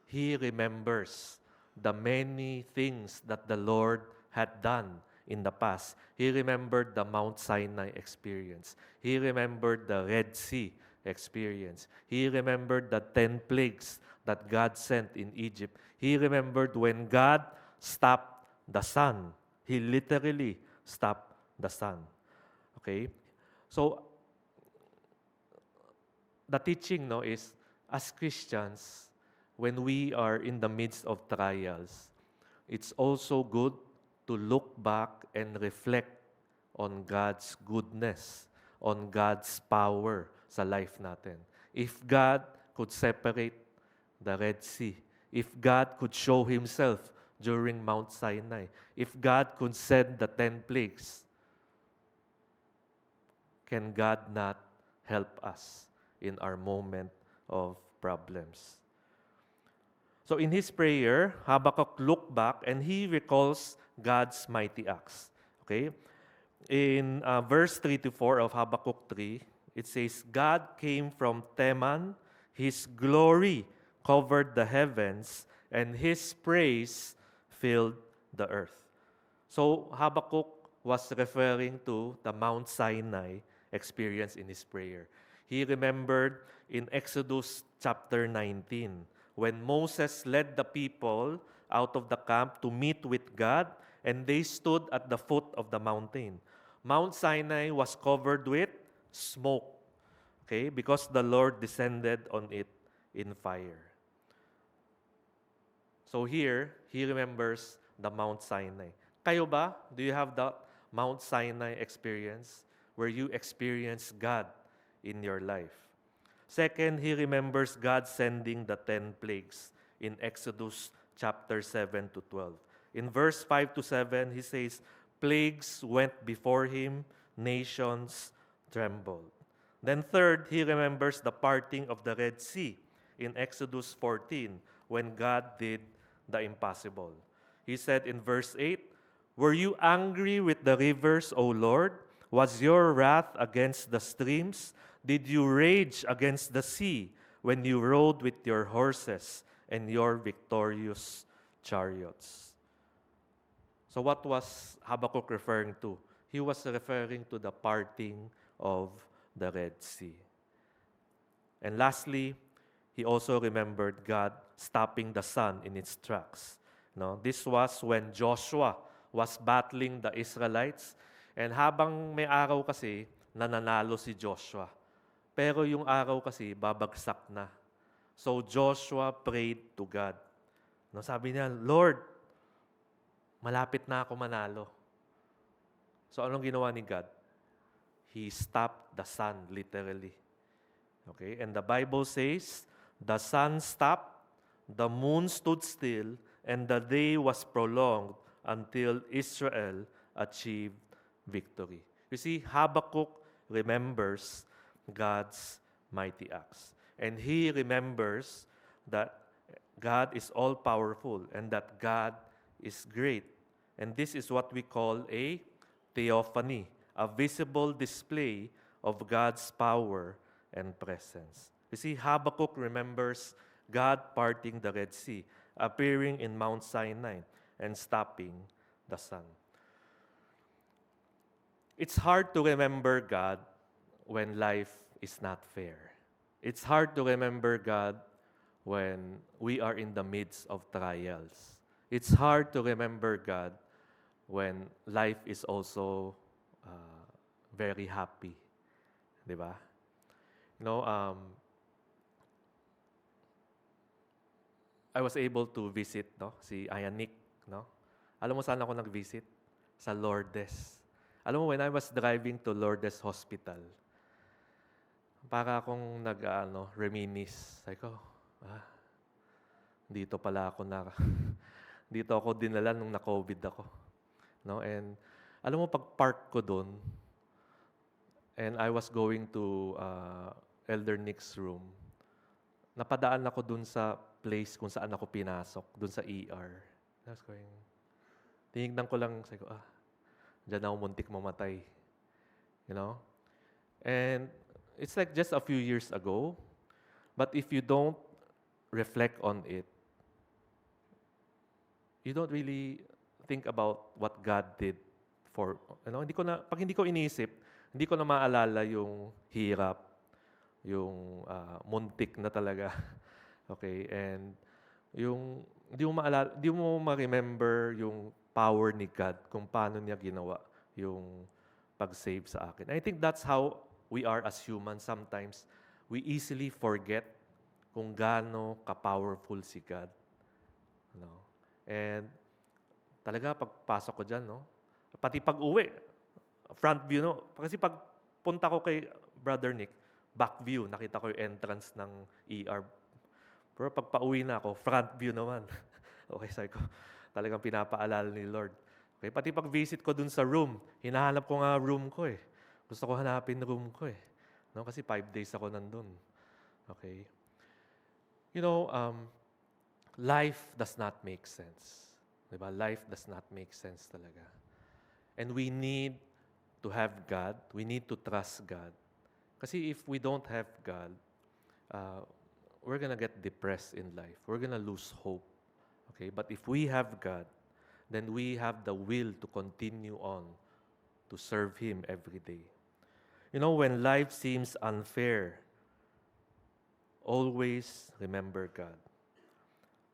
he remembers the many things that the Lord had done in the past. He remembered the Mount Sinai experience. He remembered the Red Sea experience. He remembered the 10 plagues that God sent in Egypt. He remembered when God stopped the sun. He literally stopped the sun. So, the teaching is, as Christians, when we are in the midst of trials, it's also good to look back and reflect on God's goodness, on God's power sa life natin. If God could separate the Red Sea, if God could show Himself during Mount Sinai, if God could send the 10 plagues, can God not help us in our moment of problems? So in his prayer, Habakkuk looked back and he recalls God's mighty acts. In verse 3-4 of Habakkuk 3, it says, "God came from Teman, His glory covered the heavens, and His praise filled the earth." So Habakkuk was referring to the Mount Sinai experience in his prayer. He remembered in Exodus chapter 19, when Moses led the people out of the camp to meet with God, and they stood at the foot of the mountain. Mount Sinai was covered with smoke, because the Lord descended on it in fire. So here, he remembers the Mount Sinai. Kayo ba? Do you have the Mount Sinai experience where you experience God in your life? Second, he remembers God sending the 10 plagues in Exodus chapter 7-12. In verse 5-7, he says, "Plagues went before him, nations trembled." Then third, he remembers the parting of the Red Sea in Exodus 14, when God did the impossible. He said in verse 8, "Were you angry with the rivers, O Lord? Was your wrath against the streams? Did you rage against the sea when you rode with your horses and your victorious chariots?" So what was Habakkuk referring to? He was referring to the parting of the Red Sea. And lastly, he also remembered God stopping the sun in its tracks. This was when Joshua was battling the Israelites, And habang may araw kasi, nananalo si Joshua. Pero yung araw kasi, babagsak na. So Joshua prayed to God. No, sabi niya, Lord, malapit na ako manalo. So anong ginawa ni God? He stopped the sun, literally. Okay? And the Bible says, the sun stopped, the moon stood still, and the day was prolonged until Israel achieved victory. You see, Habakkuk remembers God's mighty acts. And he remembers that God is all-powerful and that God is great. And this is what we call a theophany, a visible display of God's power and presence. You see, Habakkuk remembers God parting the Red Sea, appearing in Mount Sinai, and stopping the sun. It's hard to remember God when life is not fair. It's hard to remember God when we are in the midst of trials. It's hard to remember God when life is also very happy. Di ba? You know, I was able to visit si Ayanik. No? Alam mo saan ako nag-visit? Sa Lourdes. Alam mo, when I was driving to Lourdes Hospital, para akong reminisce. Sabi ko, dito pala ako dito ako dinala nung na-COVID ako. No? And alam mo, pag-park ko doon, and I was going to Elder Nick's room, napadaan ako doon sa place kung saan ako pinasok, doon sa ER. I was going, tinignan ko lang, sabi ko, dyan ako muntik mamatay. You know? And it's like just a few years ago, but if you don't reflect on it, you don't really think about what God did for, pag hindi ko inisip, hindi ko na maalala yung hirap, yung muntik na talaga. Okay? And yung, hindi mo ma-remember yung power ni God, kung paano niya ginawa yung pag-save sa akin. I think that's how we are as humans sometimes. We easily forget kung gaano ka-powerful si God. And talaga, pagpasok ko dyan, pati pag-uwi, front view, kasi pag punta ko kay Brother Nick, back view, nakita ko yung entrance ng ER. Pero pag pauwi na ako, front view naman. Okay, sabi ko, talagang pinapaalala ni Lord. Okay, pati pag visit ko dun sa room, hinahanap ko nga room ko eh. Gusto ko hanapin room ko eh. Kasi 5 days ako nandun. Okay. Life does not make sense. Diba? Life does not make sense talaga. And we need to have God. We need to trust God. Kasi if we don't have God, we're gonna get depressed in life. We're gonna lose hope. Okay? But if we have God, then we have the will to continue on to serve Him every day. When life seems unfair, always remember God.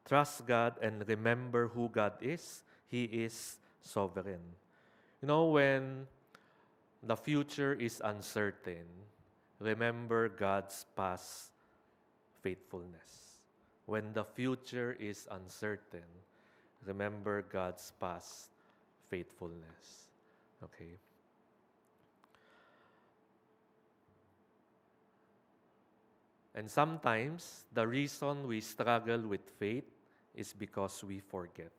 Trust God and remember who God is. He is sovereign. When the future is uncertain, remember God's past faithfulness. When the future is uncertain, remember God's past faithfulness. Okay? And sometimes, the reason we struggle with faith is because we forget.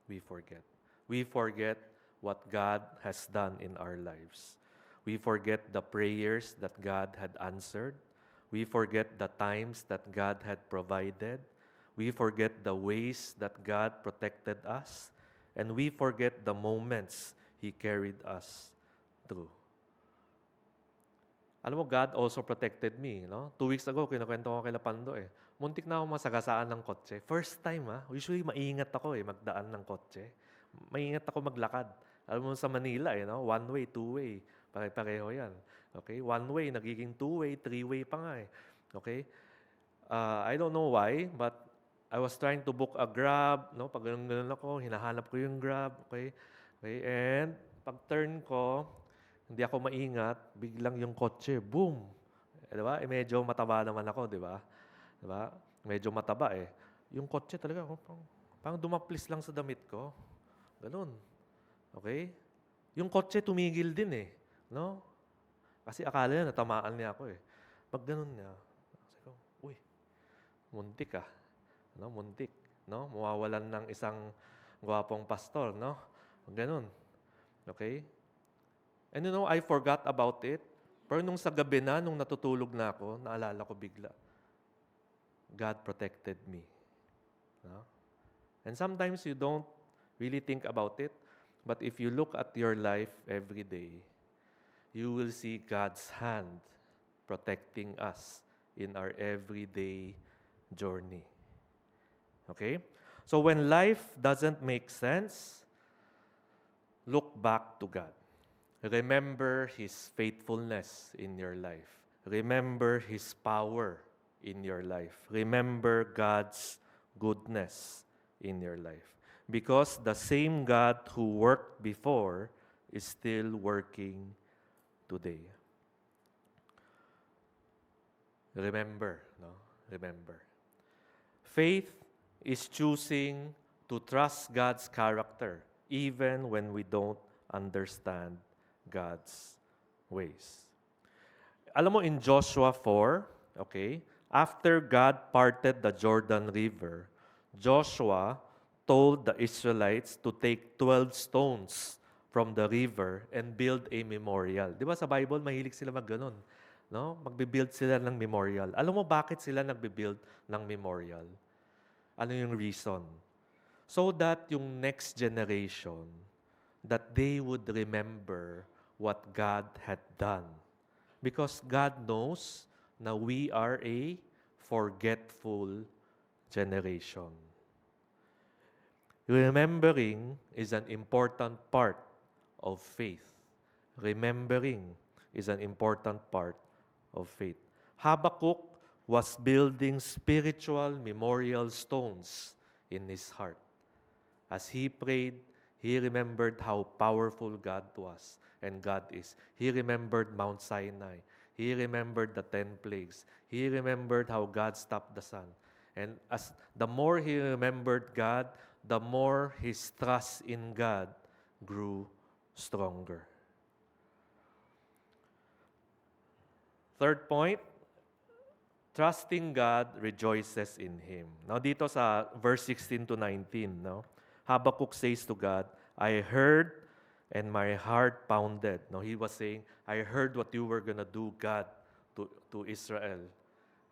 We forget. We forget what God has done in our lives. We forget the prayers that God had answered. We forget the times that God had provided. We forget the ways that God protected us. And we forget the moments He carried us through. Alam mo, God also protected me. 2 weeks ago, kinukwento ko kay Lapando muntik na ako masagasaan ng kotse. First time usually maingat ako magdaan ng kotse. Maingat ako maglakad. Alam mo sa Manila one way, two way. Pare-pareho yan. Okay? One way, nagiging two way, three way pa nga Okay? I don't know why, but I was trying to book a Grab. Pag ganun ako, hinahanap ko yung Grab. Okay? And pag turn ko, hindi ako maingat, biglang yung kotse, boom! Di ba? Medyo mataba naman ako, di ba? Di ba? Medyo mataba eh. Yung kotse talaga, parang dumaplis lang sa damit ko. Ganun. Okay? Yung kotse tumigil din eh. No? Kasi akala niya, natamaan niya ako eh. Pag ganun niya, sabi ko, uy, muntik ah. No? Muntik. No? Mawawalan ng isang gwapong pastor. No? Ganun. Okay? And I forgot about it. Pero nung sa gabi na, nung natutulog na ako, naalala ko bigla, God protected me. No? And sometimes you don't really think about it, but if you look at your life every day, you will see God's hand protecting us in our everyday journey. Okay? So when life doesn't make sense, look back to God. Remember His faithfulness in your life. Remember His power in your life. Remember God's goodness in your life. Because the same God who worked before is still working today. Remember, no? Remember. Faith is choosing to trust God's character even when we don't understand God's ways. Alam mo, in Joshua 4, okay, after God parted the Jordan River, Joshua told the Israelites to take 12 stones from the river and build a memorial. Di ba sa Bible, mahilig sila mag-ganon. No? Magbe-build sila ng memorial. Alam mo bakit sila nagbe-build ng memorial? Ano yung reason? So that yung next generation, that they would remember what God had done. Because God knows na we are a forgetful generation. Remembering is an important part of faith. Remembering is an important part of faith. Habakkuk was building spiritual memorial stones in his heart. As he prayed, he remembered how powerful God was and God is. He remembered Mount Sinai. He remembered the 10 plagues. He remembered how God stopped the sun. And as the more he remembered God, the more his trust in God grew stronger. Third point, trusting God rejoices in Him. Now dito sa verse 16 to 19, no? Habakkuk says to God, I heard and my heart pounded. No, he was saying, I heard what you were gonna do, God, to Israel.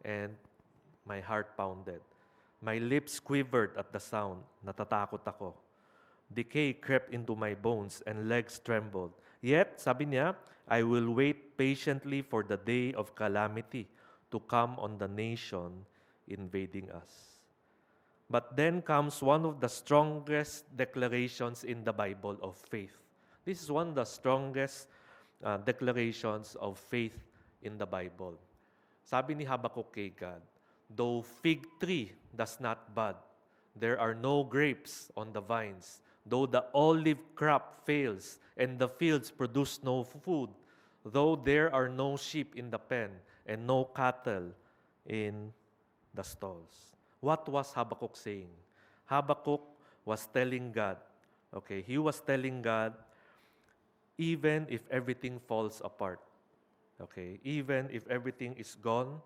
And my heart pounded. My lips quivered at the sound. Natatakot ako. Decay crept into my bones and legs trembled. Yet, sabi niya, I will wait patiently for the day of calamity to come on the nation invading us. But then comes one of the strongest declarations in the Bible of faith. This is one of the strongest declarations of faith in the Bible. Sabi ni Habakkuk kay God, though fig tree does not bud, there are no grapes on the vines, though the olive crop fails and the fields produce no food, though there are no sheep in the pen and no cattle in the stalls. What was Habakkuk saying? Habakkuk was telling God, okay, he was telling God, even if everything falls apart, okay, even if everything is gone,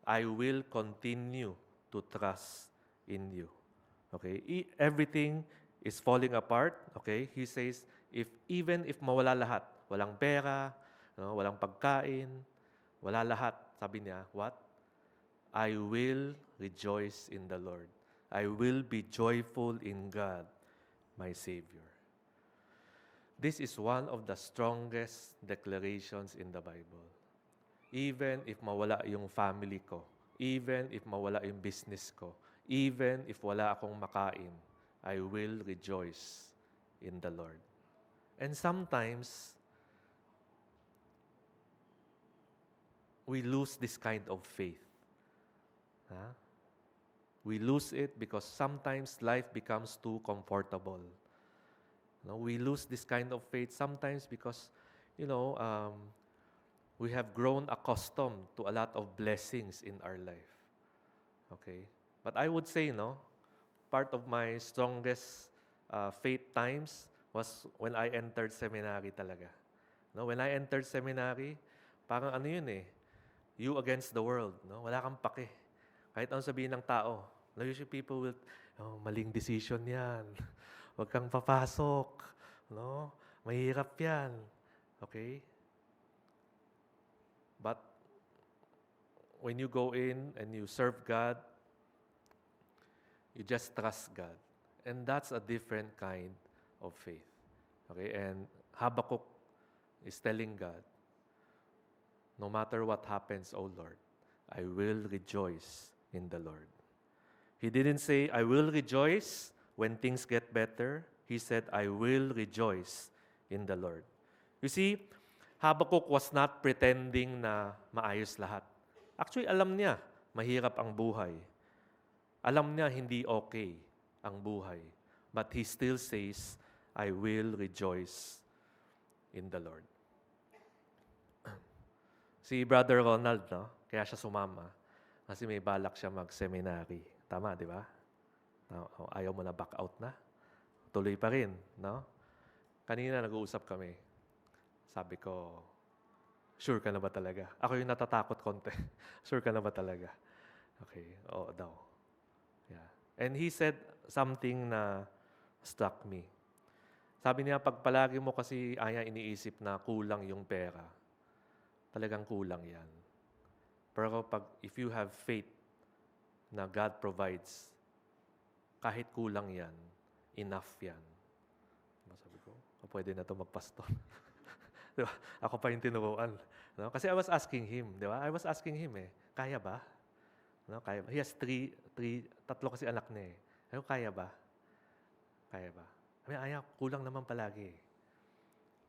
I will continue to trust in you. Okay, everything is falling apart, okay, he says, even if mawala lahat, walang pera, no, walang pagkain, wala lahat, sabi niya, what? I will rejoice in the Lord. I will be joyful in God, my Savior. This is one of the strongest declarations in the Bible. Even if mawala yung family ko, even if mawala yung business ko, even if wala akong makain, I will rejoice in the Lord. And sometimes, we lose this kind of faith. Huh? We lose it because sometimes life becomes too comfortable. No, we lose this kind of faith sometimes because, we have grown accustomed to a lot of blessings in our life. Okay? But I would say, part of my strongest faith times was when I entered seminary talaga. No, when I entered seminary, parang ano yun eh, you against the world. No? Wala kang pake. Kahit anong sabihin ng tao. No, usually people will, maling decision yan. Huwag kang papasok. No? Mahirap yan. Okay? But when you go in and you serve God, you just trust God. And that's a different kind of faith. Okay? And Habakkuk is telling God, no matter what happens, O Lord, I will rejoice in the Lord. He didn't say, I will rejoice when things get better. He said, I will rejoice in the Lord. You see, Habakkuk was not pretending na maayos lahat. Actually, alam niya, mahirap ang buhay. Alam niya, hindi okay ang buhay. But he still says, I will rejoice in the Lord. Si Brother Ronald, kaya siya sumama. Kasi may balak siya mag-seminary. Tama, di ba? Ayaw mo na back out na. Tuloy pa rin, no? Kanina nag-uusap kami. Sabi ko, sure ka na ba talaga? Ako yung natatakot konti. Sure ka na ba talaga? Okay, oo daw. Yeah. And he said something na struck me. Sabi niya, pag palagi mo kasi iniisip na kulang yung pera, talagang kulang yan. Pero if you have faith na God provides, kahit kulang yan, enough yan. Sabi ko, pwede na ito magpastor. Diba? Ako pa yung tinuruan. No? Kasi I was asking him, di ba? I was asking him kaya ba? No? Kaya ba? He has tatlo kasi anak niya Ano, kaya ba? Kaya ba? Ayaw, kulang naman palagi.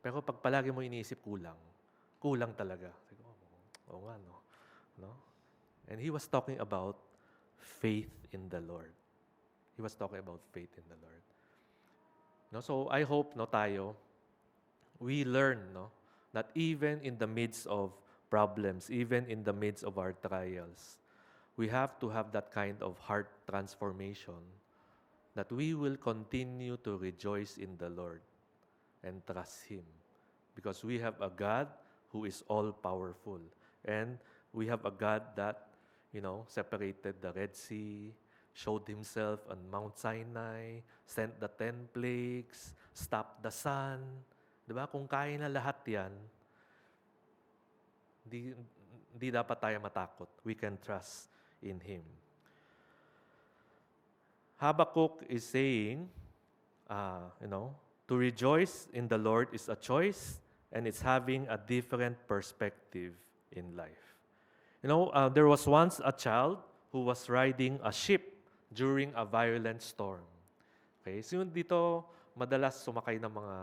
Pero pag palagi mo iniisip kulang talaga. Sabi ko, oo nga, no? And he was talking about faith in the Lord. He was talking about faith in the Lord. No? So I hope tayo, we learn that even in the midst of problems, even in the midst of our trials, we have to have that kind of heart transformation that we will continue to rejoice in the Lord and trust Him. Because we have a God who is all-powerful. And we have a God that, separated the Red Sea, showed Himself on Mount Sinai, sent the 10 plagues, stopped the sun. Diba? Kung kaya na lahat yan, di dapat tayo matakot. We can trust in Him. Habakkuk is saying, to rejoice in the Lord is a choice, and it's having a different perspective in life. There was once a child who was riding a ship during a violent storm. Okay, so dito madalas sumakay ng mga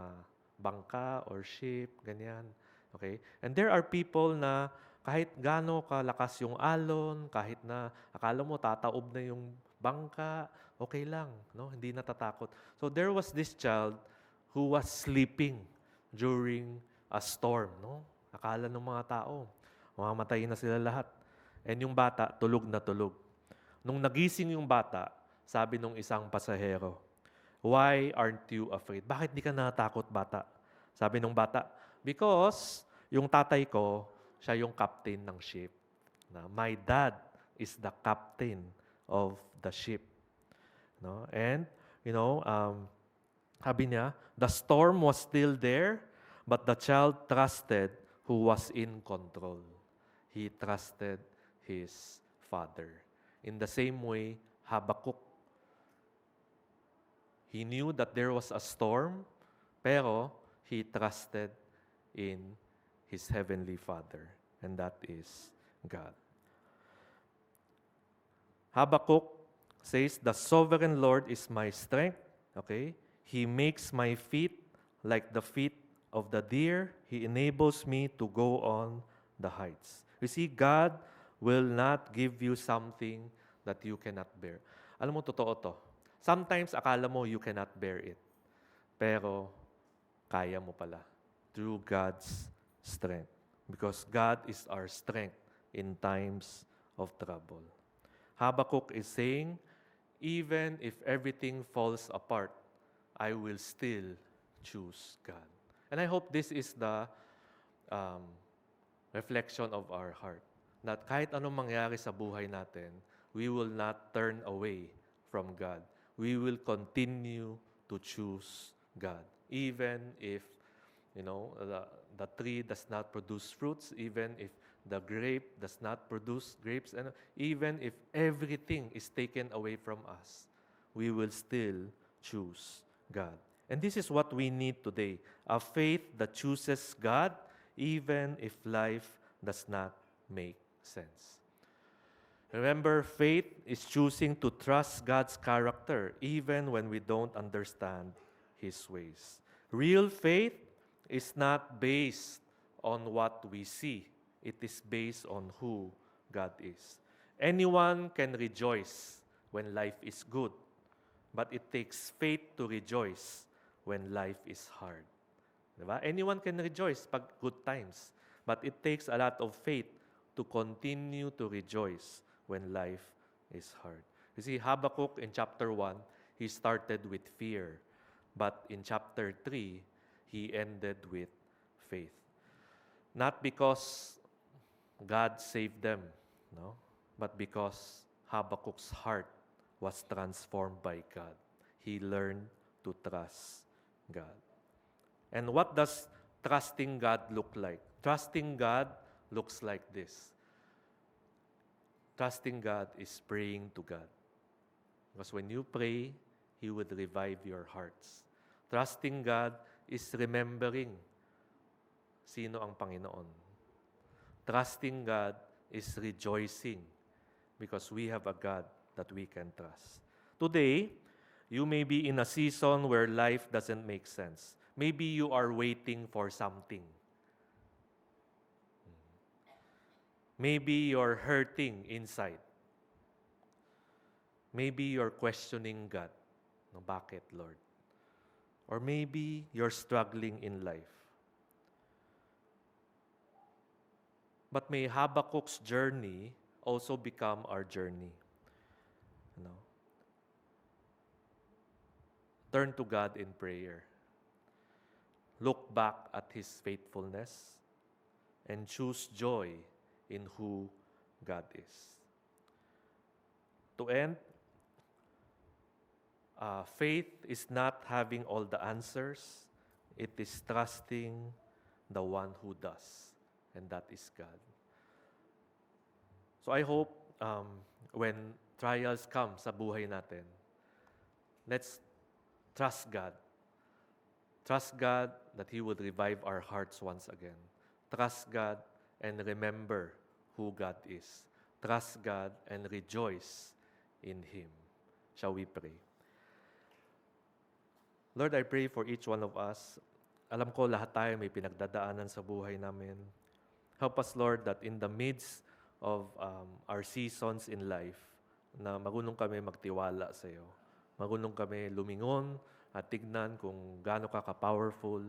bangka or ship, ganyan. Okay? And there are people na kahit gaano kalakas yung alon, kahit na akala mo tataob na yung bangka, okay lang, Hindi natatakot. So there was this child who was sleeping during a storm, Akala ng mga tao, mamamatay na sila lahat. And yung bata, tulog na tulog. Nung nagising yung bata, sabi nung isang pasahero, "Why aren't you afraid?" Bakit di ka natatakot, bata? Sabi nung bata, "Because yung tatay ko, siya yung captain ng ship. My dad is the captain of the ship." And, sabi niya, the storm was still there, but the child trusted who was in control. He trusted his father. In the same way, Habakkuk, he knew that there was a storm, pero he trusted in his heavenly Father, and that is God. Habakkuk says, "The sovereign Lord is my strength." Okay? He makes my feet like the feet of the deer. He enables me to go on the heights. You see, God will not give you something that you cannot bear. Alam mo, totoo to. Sometimes, akala mo you cannot bear it. Pero, kaya mo pala through God's strength. Because God is our strength in times of trouble. Habakkuk is saying, even if everything falls apart, I will still choose God. And I hope this is the reflection of our heart. That kahit anong mangyari sa buhay natin, we will not turn away from God. We will continue to choose God. Even if, the tree does not produce fruits, even if the grape does not produce grapes, and even if everything is taken away from us, we will still choose God. And this is what we need today, a faith that chooses God even if life does not make sense. Remember, faith is choosing to trust God's character even when we don't understand His ways. Real faith is not based on what we see. It is based on who God is. Anyone can rejoice when life is good, but it takes faith to rejoice when life is hard. Diba? Anyone can rejoice pag good times, but it takes a lot of faith to continue to rejoice when life is hard. You see, Habakkuk in chapter 1, he started with fear, but in chapter 3, he ended with faith. Not because God saved them, no, but because Habakkuk's heart was transformed by God. He learned to trust God. And what does trusting God look like? Trusting God looks like this. Trusting God is praying to God. Because when you pray, He would revive your hearts. Trusting God is remembering sino ang Panginoon. Trusting God is rejoicing because we have a God that we can trust. Today, you may be in a season where life doesn't make sense. Maybe you are waiting for something. Maybe you're hurting inside. Maybe you're questioning God. No, bakit, Lord? Or maybe you're struggling in life. But may Habakkuk's journey also become our journey. Turn to God in prayer. Look back at His faithfulness and choose joy in who God is. To end, faith is not having all the answers. It is trusting the one who does, and that is God. So I hope when trials come sa buhay natin, let's trust God. Trust God that He would revive our hearts once again. Trust God and remember who God is. Trust God and rejoice in Him. Shall we pray? Lord, I pray for each one of us. Alam ko lahat tayo may pinagdadaanan sa buhay namin. Help us, Lord, that in the midst of our seasons in life, na marunong kami magtiwala sa iyo. Marunong kami lumingon at tignan kung gaano ka ka-powerful.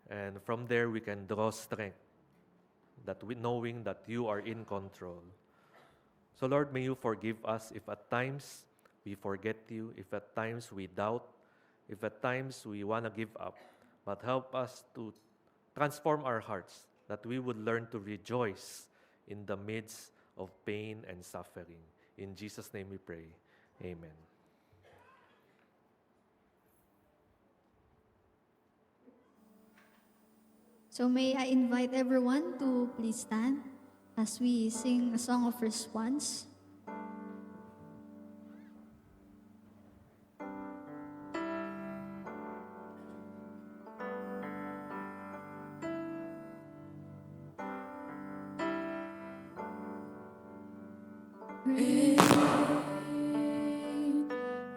And from there, we can draw strength, knowing that you are in control. So Lord, may you forgive us if at times we forget you, if at times we doubt, if at times we want to give up. But help us to transform our hearts, that we would learn to rejoice in the midst of pain and suffering. In Jesus' name we pray. Amen. So may I invite everyone to please stand as we sing a song of response.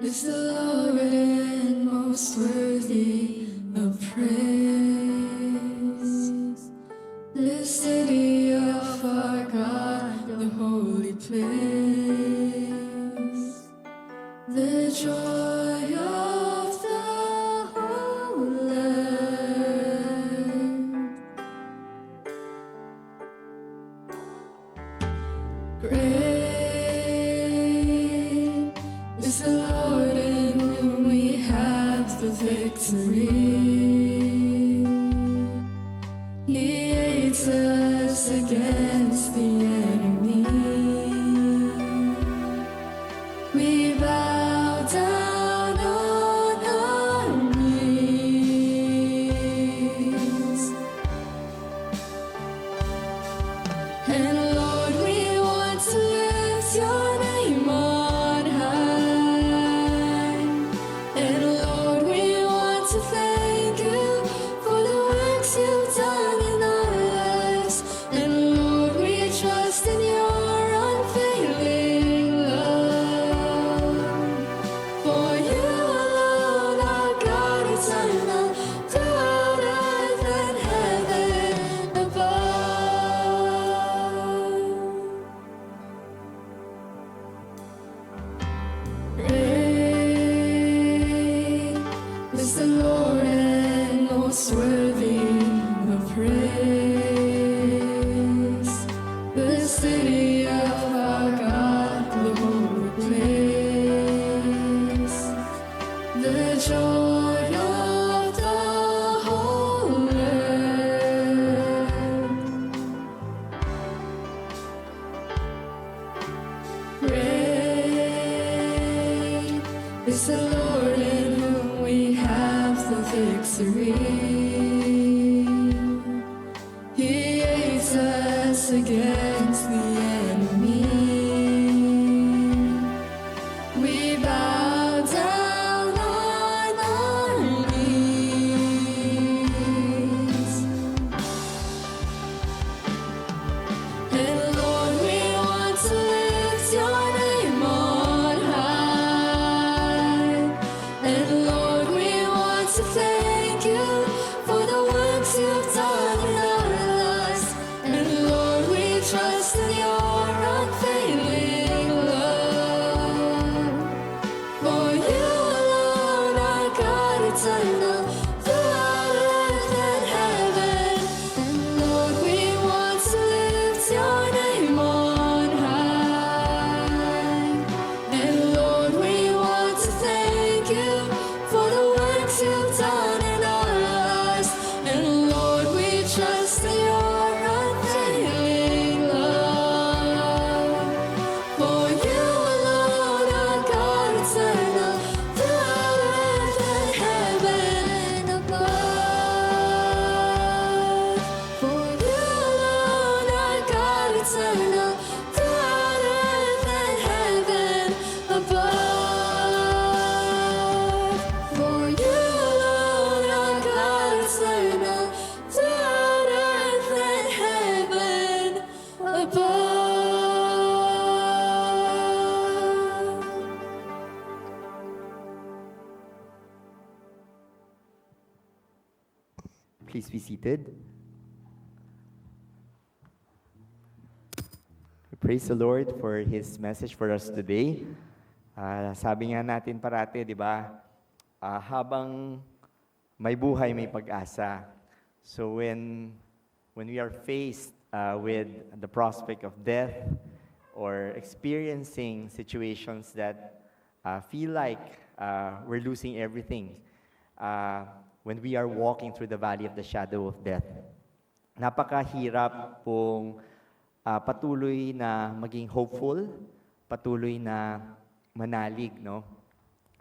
Is the Lord and most worthy of praise. The city of our God, the holy place, the joy of the whole earth. Lord in whom we have the victory. He aids us against the enemy. We bow down on our knees. And Lord, we want to lift your name on high. And Lord, we want to thank you for the works you've done in our lives. And Lord, we trust in your unfailing love. For you alone are God eternal, throughout earth and heaven above. Great is the Lord and most worthy of praise. The city of our God, the holy place. The joy of the whole earth. Great is the Lord in whom we have the victory. He aids us against the enemy. We bow down on our knees. And Lord, we want to lift your name on high. And Lord, we want to thank you for the works you've done in our lives. And Lord, we trust in your unfailing love. For you alone are God eternal, throughout earth and heaven. And Lord, we want to lift your name on high. And Lord, we want to thank you for the works you've done in our lives. And Lord, we trust in your unfailing love. For you alone are God eternal, throughout earth and heaven above. For you alone are God eternal, throughout earth and heaven above. For you alone are God eternal, throughout earth and heaven above. Please be seated. Praise the Lord for His message for us today. Sabi nga natin parati, di ba? Habang may buhay, may pag-asa. So when we are faced with the prospect of death or experiencing situations that feel like we're losing everything, when we are walking through the valley of the shadow of death, napakahirap pong patuloy na maging hopeful, patuloy na manalig, no?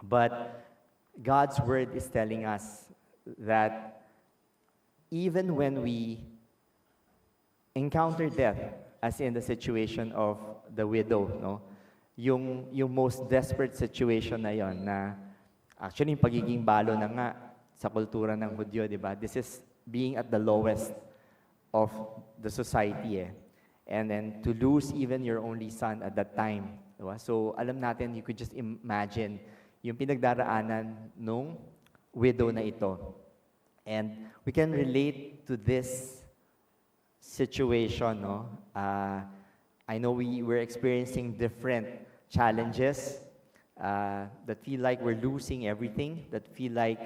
But God's word is telling us that even when we encounter death, as in the situation of the widow, no? Yung most desperate situation na yon, na actually yung pagiging balo na nga sa kultura ng Hudyo, di ba? This is being at the lowest of the society, eh. And then to lose even your only son at that time, di ba? So alam natin, you could just imagine yung pinagdaraanan nung widow na ito. And we can relate to this situation, no? I know we were experiencing different challenges that feel like we're losing everything, that feel like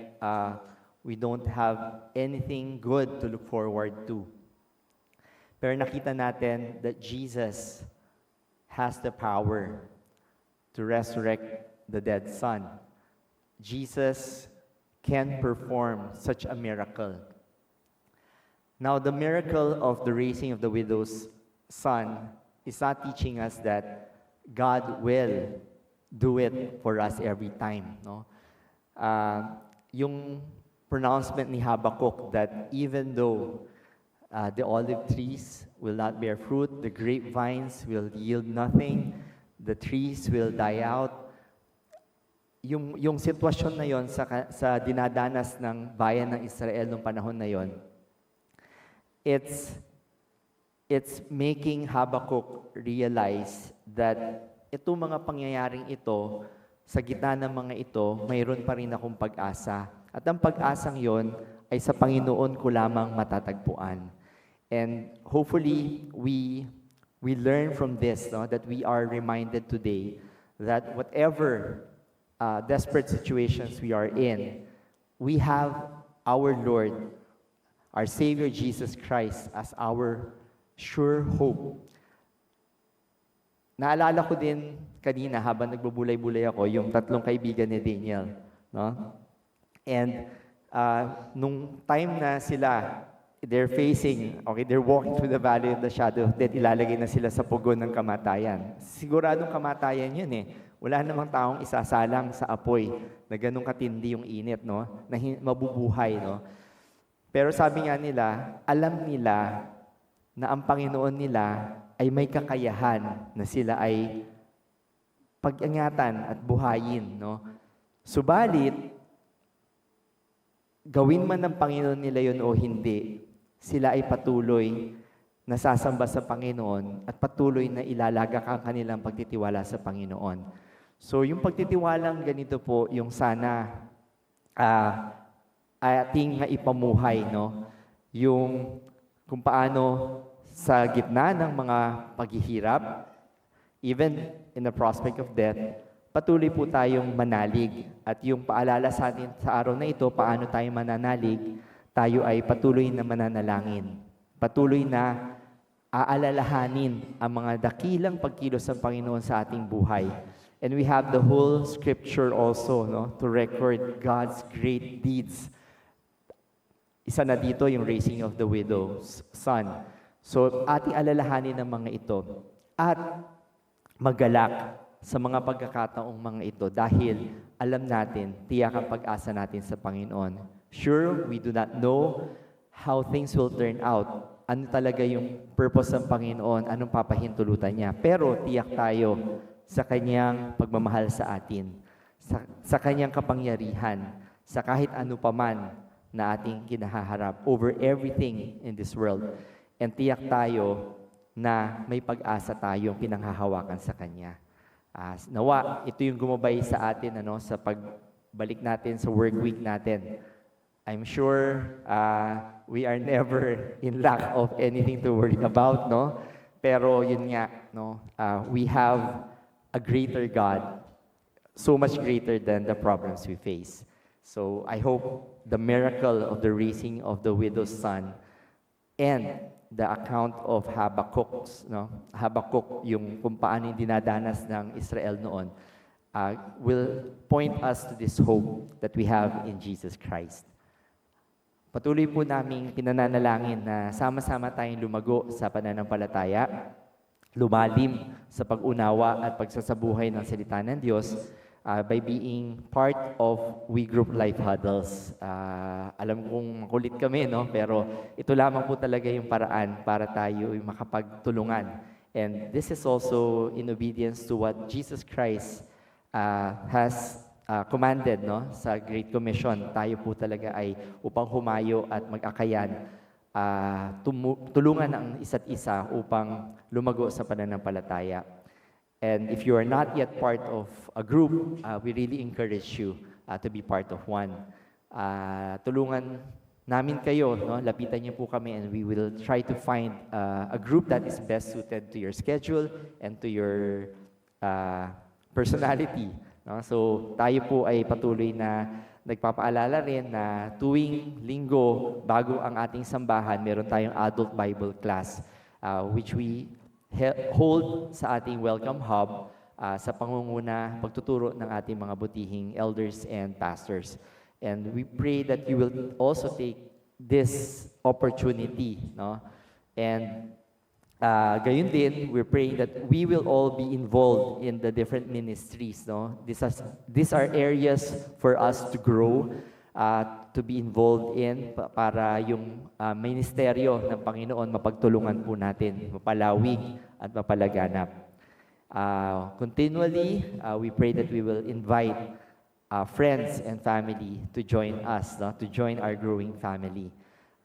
we don't have anything good to look forward to. Pero nakita natin that Jesus has the power to resurrect the dead son. Jesus can perform such a miracle. Now, the miracle of the raising of the widow's son is not teaching us that God will do it for us every time. No? Yung pronouncement ni Habakkuk that even though the olive trees will not bear fruit, the grapevines will yield nothing, the trees will die out. Yung sitwasyon na yon sa dinadanas ng bayan ng Israel noong panahon na yon, it's making Habakkuk realize that itong mga pangyayaring ito, sa gitna ng mga ito, mayroon pa rin akong pag-asa. At ang pag-asang yon ay sa Panginoon ko lamang matatagpuan. And hopefully, we learn from this, no, that we are reminded today that whatever desperate situations we are in, we have our Lord, our Savior Jesus Christ as our sure hope. Naalala ko din kanina habang nagbubulay-bulay ako yung tatlong kaibigan ni Daniel, no? And nung time na sila, they're walking through the valley of the shadow of death, ilalagay na sila sa pugon ng kamatayan. Siguradong kamatayan yun eh. Wala namang taong isasalang sa apoy na ganun katindi yung init, no? Na mabubuhay, no? Pero sabi nga nila, alam nila na ang Panginoon nila ay may kakayahan na sila ay pag-ingatan at buhayin, no? Subalit, gawin man ng Panginoon nila yun o hindi, sila ay patuloy na sasamba sa Panginoon at patuloy na ilalagak ang kanilang pagtitiwala sa Panginoon. So, yung pagtitiwalang ganito po, yung sana ating ipamuhay, no? Yung kung paano sa gitna ng mga paghihirap, even in the prospect of death, patuloy po tayong manalig. At yung paalala sa atin sa araw na ito, paano tayo mananalig, tayo ay patuloy na mananalangin. Patuloy na aalalahanin ang mga dakilang pagkilos ng Panginoon sa ating buhay. And we have the whole scripture also, no, to record God's great deeds. Isa na dito yung raising of the widow's son. So, ating alalahanin ng mga ito at magalak sa mga pagkakataong mga ito dahil alam natin, tiyak ang pag-asa natin sa Panginoon. Sure, we do not know how things will turn out. Ano talaga yung purpose ng Panginoon, anong papahintulutan niya. Pero tiyak tayo sa Kanyang pagmamahal sa atin, sa Kanyang kapangyarihan, sa kahit ano paman na ating kinahaharap over everything in this world. And tiyak tayo na may pag-asa tayong pinanghahawakan sa Kanya. Nawa, ito yung gumabay sa atin sa pagbalik natin sa work week natin. I'm sure we are never in lack of anything to worry about, no? Pero yun nga, no? We have a greater God, so much greater than the problems we face. So I hope the miracle of the raising of the widow's son and the account of Habakkuk, no? Habakkuk, yung kung paano yung dinadanas ng Israel noon, will point us to this hope that we have in Jesus Christ. Patuloy po naming pinananalangin na sama-sama tayong lumago sa pananampalataya, lumalim sa pag-unawa at pagsasabuhay ng salita ng Diyos by being part of We Group Life Huddles. Alam kong makulit kami, no? Pero ito lamang po talaga yung paraan para tayo ay makapagtulungan. And this is also in obedience to what Jesus Christ has commanded, no? Sa Great Commission. Tayo po talaga ay upang humayo at mag-akayan, tulungan ang isa't isa upang lumago sa pananampalataya. And if you are not yet part of a group, we really encourage you to be part of one. Tulungan namin kayo, no? Lapitan niyo po kami and we will try to find a group that is best suited to your schedule and to your personality. No? So tayo po ay patuloy na nagpapaalala rin na tuwing linggo bago ang ating sambahan, meron tayong adult Bible class which we hold sa ating Welcome Hub sa pangunguna, pagtuturo ng ating mga butihing elders and pastors. And we pray that you will also take this opportunity, no? And gayon din, we're praying that we will all be involved in the different ministries, no? These are areas for us to grow, to be involved in para yung ministeryo ng Panginoon mapagtulungan po natin, mapalawig at mapalaganap. Continually, we pray that we will invite friends and family to join us, no? To join our growing family.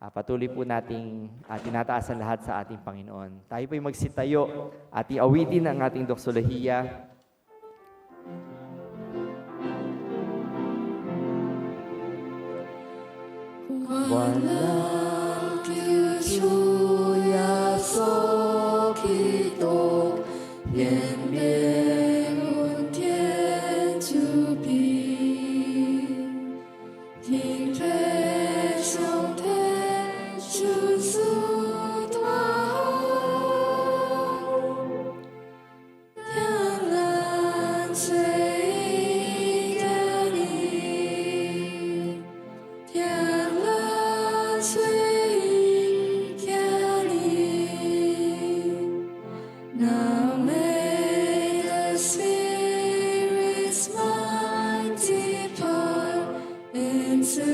Patuloy po nating tinataasan lahat sa ating Panginoon. Tayo po'y magsitayo at iawitin ang ating doksolohiya. Walang kiusuya so kito, yen bengun tien to be. Ting pe xiong ten shu su tuao. Tian lan cui dian yi. Tian lan cui dian yi. Now may the Spirit's mind depart into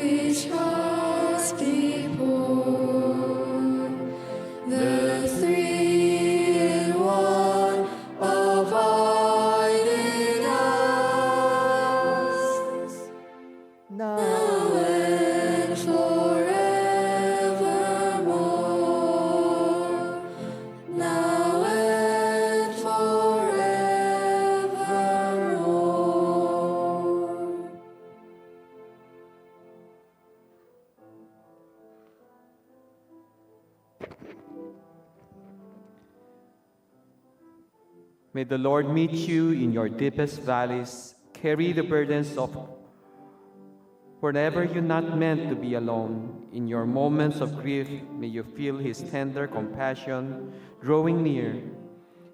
each heart's before the three in one abide in us, now and forevermore, now and forevermore. May the Lord meet you in your deepest valleys, carry the burdens of wherever you're not meant to be alone. In your moments of grief, may you feel His tender compassion drawing near,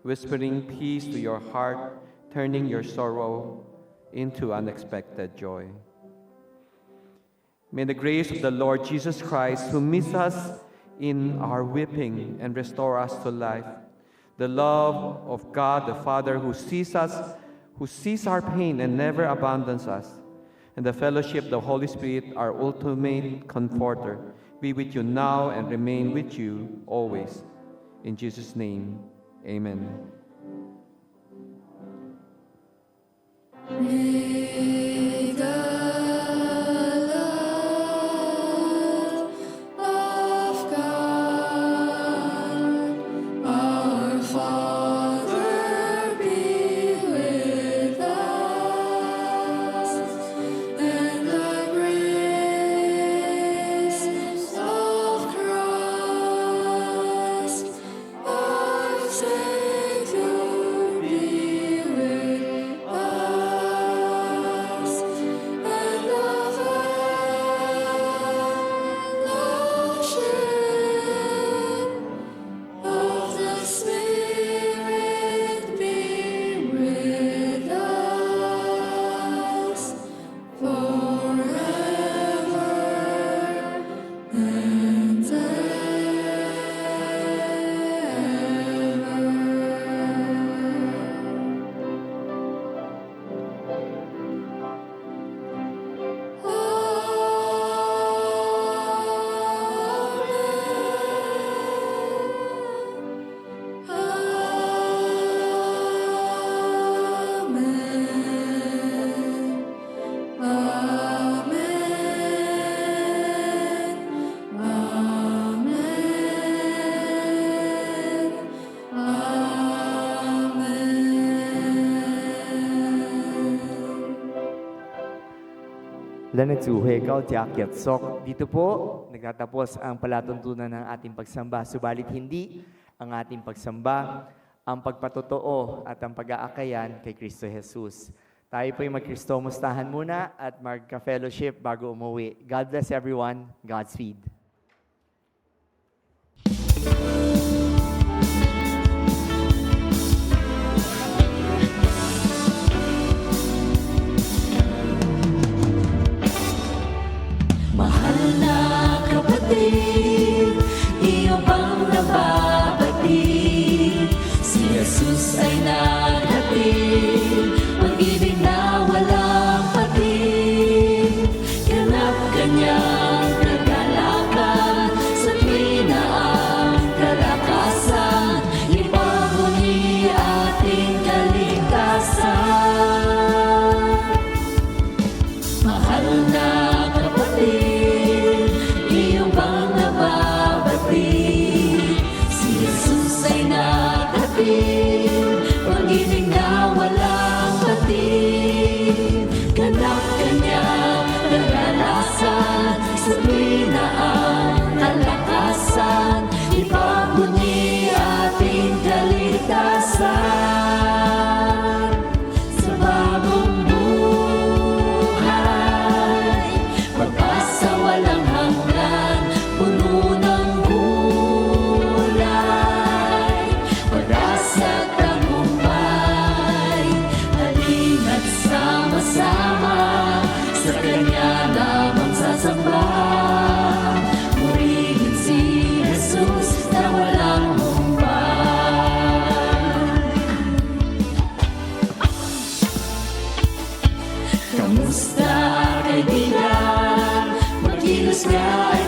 whispering peace to your heart, turning your sorrow into unexpected joy. May the grace of the Lord Jesus Christ, who meets us in our weeping and restore us to life, the love of God the Father who sees us, who sees our pain and never abandons us, and the fellowship of the Holy Spirit, our ultimate comforter, be with you now and remain with you always. In Jesus' name, amen. May the love of God, our Father, be with us, and the grace of Christ, our Savior, be with us, and the fellowship of the Spirit be with us forever and Lanetsuhe, Kao Jacket Sok. Dito po, nagtatapos ang palatuntunan ng ating pagsamba. Subalit hindi ang ating pagsamba, ang pagpatotoo at ang pag-aakayan kay Kristo Jesus. Tayo po'y mag-Kristo-mustahan muna at magka-fellowship bago umuwi. God bless everyone. Godspeed. kapatid, iyo bang nababatid? Si Jesus ay naghatid, pag-ibig na walang patid. Ganap kanyang kagalakan, sa tuwina ang kalakasan, ipaguni ating kaligtasan. Mahal na kapatid, iyo bang nababatid? Si Jesus ay naghatid, pag-ibig na walang patid. Ganap kanyang naranasan, sa tuwina ang kalakasan, ipaguni ating kaligtasan. Sa bagong buhay, pag-asa walang hanggan, puno ng gulay, pag-asa at tagumpay. Halina't sama-sama, sa Kanya lamang sasamba. Purihin si Jesus na walang humpay. Kamusta kaibigan? Magkilos ka ay